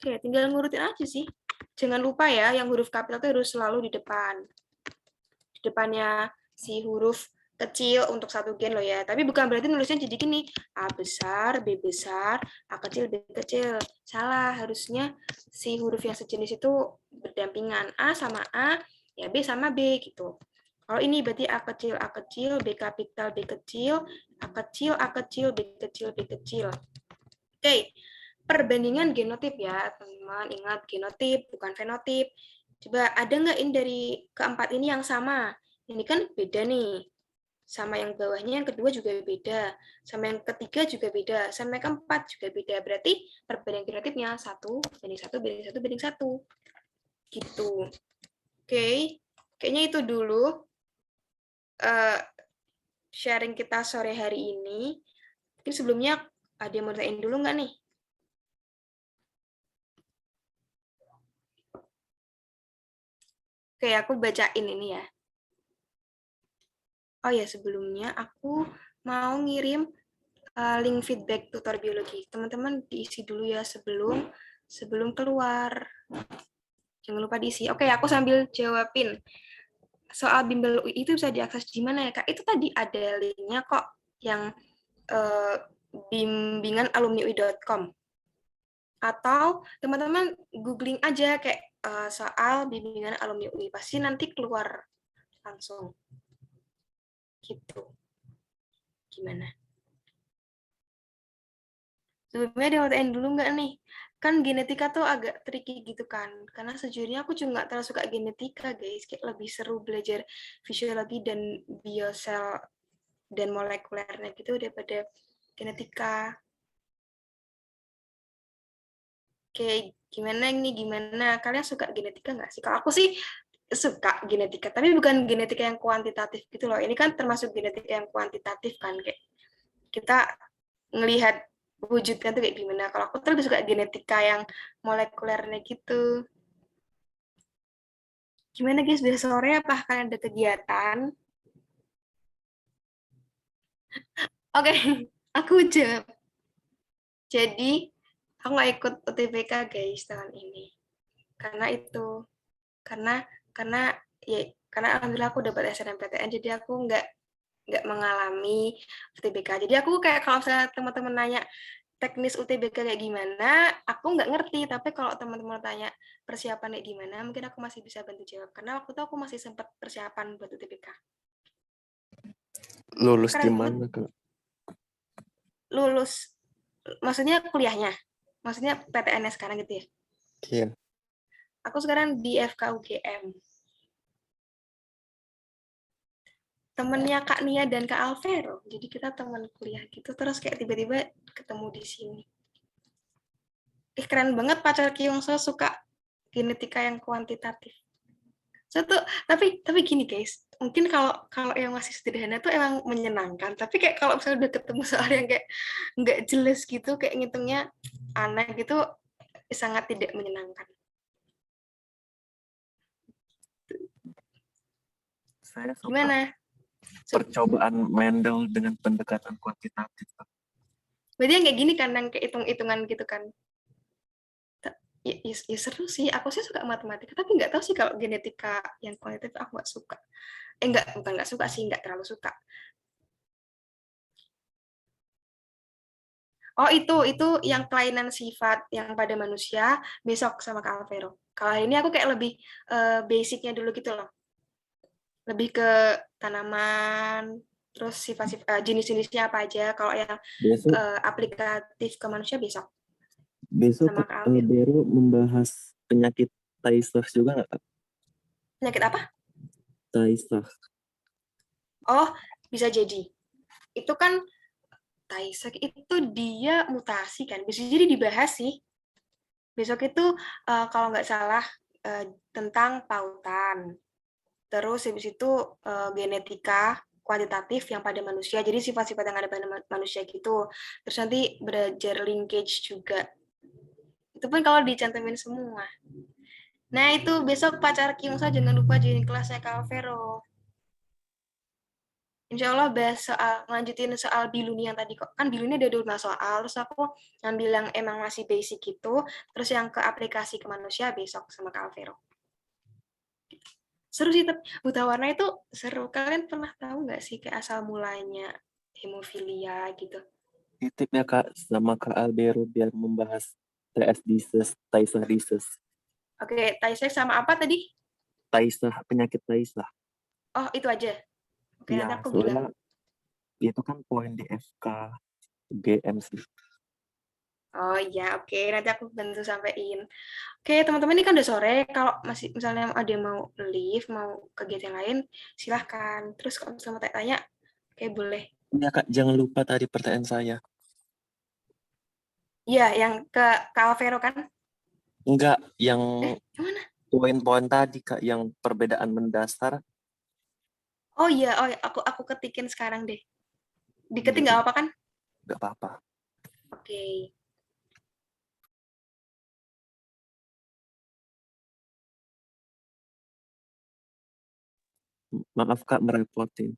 Oke, tinggal ngurutin aja sih. Jangan lupa ya, yang huruf kapital itu harus selalu di depan. Di depannya si huruf kecil untuk satu gen loh ya. Tapi bukan berarti nulisnya jadi gini, A besar, B besar, A kecil, B kecil. Salah, harusnya si huruf yang sejenis itu berdampingan. A sama A, ya B sama B gitu. Kalau ini berarti A kecil, B kapital, B kecil, A kecil, B kecil, B kecil. Oke, perbandingan genotip ya, teman-teman. Ingat, genotip bukan fenotip. Coba ada nggak ini dari keempat ini yang sama? Ini kan beda nih. Sama yang bawahnya, yang kedua juga beda. Sama yang ketiga juga beda. Sama yang keempat juga beda. Berarti perbandingan genotipnya 1 banding 1 banding 1 banding 1. Gitu. Oke, kayaknya itu dulu sharing kita sore hari ini. Mungkin sebelumnya ada yang mau tanyain dulu nggak nih? Oke, aku bacain ini ya. Oh ya, sebelumnya aku mau ngirim link feedback tutor biologi. Teman-teman diisi dulu ya sebelum keluar. Jangan lupa diisi. Oke, aku sambil jawabin. Soal bimbel UI itu bisa diakses di mana ya, Kak? Itu tadi ada linknya kok, yang bimbingan alumniui.com. Atau teman-teman googling aja kayak soal bimbingan alumni UI. Pasti nanti keluar langsung. Gitu. Gimana? Sebelumnya ada OTN dulu nggak nih? Kan genetika tuh agak tricky gitu kan. Karena sejujurnya aku juga nggak terlalu suka genetika, guys. Kayak lebih seru belajar fisiologi dan biosel dan molekulernya gitu daripada genetika. Oke, gimana nih? Gimana? Kalian suka genetika nggak sih? Kalau aku sih suka genetika, tapi bukan genetika yang kuantitatif gitu loh. Ini kan termasuk genetika yang kuantitatif kan, kayak kita ngelihat wujudnya tuh kayak gimana. Kalau aku tuh lebih suka genetika yang molekulernya gitu. Gimana guys, udah sore apa kalian ada kegiatan? Oke, aku jawab. Jadi, aku nggak ikut UTBK guys tahun ini. Karena itu, karena karena ya karena alhamdulillah aku dapat SNMPTN, jadi aku nggak mengalami UTBK. Jadi aku kayak kalau misalnya teman-teman nanya teknis UTBK kayak gimana, aku nggak ngerti. Tapi kalau teman-teman tanya persiapannya gimana, mungkin aku masih bisa bantu jawab. Karena waktu itu aku masih sempat persiapan buat UTBK. Lulus di Keren banget. mana, Kak? Lulus, maksudnya kuliahnya? Maksudnya PTN sekarang gitu ya? Iya. Aku sekarang di FK UGM. Temennya Kak Nia dan Kak Alvero. Jadi kita teman kuliah gitu. Terus kayak tiba-tiba ketemu di sini. Keren banget pacar Kyungso suka genetika yang kuantitatif. Satu, tapi gini guys, mungkin kalau kalau yang masih sederhana tuh emang menyenangkan. Tapi kayak kalau misalnya udah ketemu soal yang kayak nggak jelas gitu, kayak ngitungnya aneh gitu, sangat tidak menyenangkan. Saya suka Gimana? percobaan Mendel dengan pendekatan kuantitatif. Berarti yang kayak gini kan, yang kayak hitung-hitungan gitu kan. Ya seru sih, aku sih suka matematika, tapi nggak tahu sih kalau genetika yang kualitatif aku nggak suka. Bukan nggak suka sih, nggak terlalu suka. Oh itu yang kelainan sifat yang pada manusia besok sama Kak Alvero. Kalau ini aku kayak lebih basicnya dulu gitu loh. Lebih ke tanaman, terus sifat-sifat jenis-jenisnya apa aja. Kalau yang Besok aplikatif ke manusia besok besok sama Kak Alvero. Bero membahas penyakit Tay-Sachs juga nggak, Kak? Penyakit apa? Tay-Sachs. Oh, bisa jadi. Itu kan Tay-Sachs itu dia mutasi kan. Bisa jadi dibahas sih. Besok itu kalau nggak salah tentang pautan. Terus habis itu genetika kuantitatif yang pada manusia. Jadi sifat-sifat yang ada pada manusia gitu. Terus nanti belajar linkage juga. Itu pun kalau dicantumin semua. Nah itu besok pacar Kyungsa jangan lupa join kelasnya Kak Vero. Insya Allah bahas soal, lanjutin soal Biluni yang tadi kok. Kan Biluni ada 12 soal, terus aku ngambil yang emang masih basic gitu, terus yang ke aplikasi ke manusia besok sama Kak Alvero. Seru sih, tapi Buta Warna itu seru. Kalian pernah tahu nggak sih kayak asal mulanya hemofilia gitu? Titip ya, Kak, sama Kak Albero biar membahas TS disease, Tay-Sachs disease. Oke, Tay-Sachs sama apa tadi? Tay-Sachs, penyakit Tay-Sachs. Oh, itu aja. Oke, Iya, nanti aku bilang. soalnya itu kan poin di FK GM sih. Oh iya, oke. Nanti aku bantu sampein. Oke, teman-teman ini kan udah sore. Kalau masih misalnya ada yang mau leave, mau kegiatan lain, silahkan. Terus kalau misalnya mau tanya, oke boleh. Iya, Kak, jangan lupa tadi pertanyaan saya. Iya, yang ke Kak Alvero kan? Enggak, yang Yang mana? poin-poin tadi, Kak, yang perbedaan mendasar. Oh iya, aku ketikin sekarang deh. Diketik Iya, nggak apa kan? enggak apa-apa. Oke. Maaf, Kak, merepotin.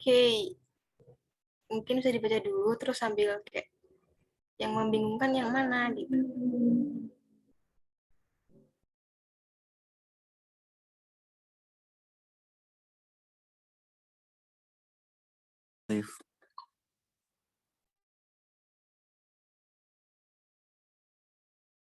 Oke, mungkin bisa dibaca dulu terus sambil kayak yang membingungkan yang mana gitu. Live.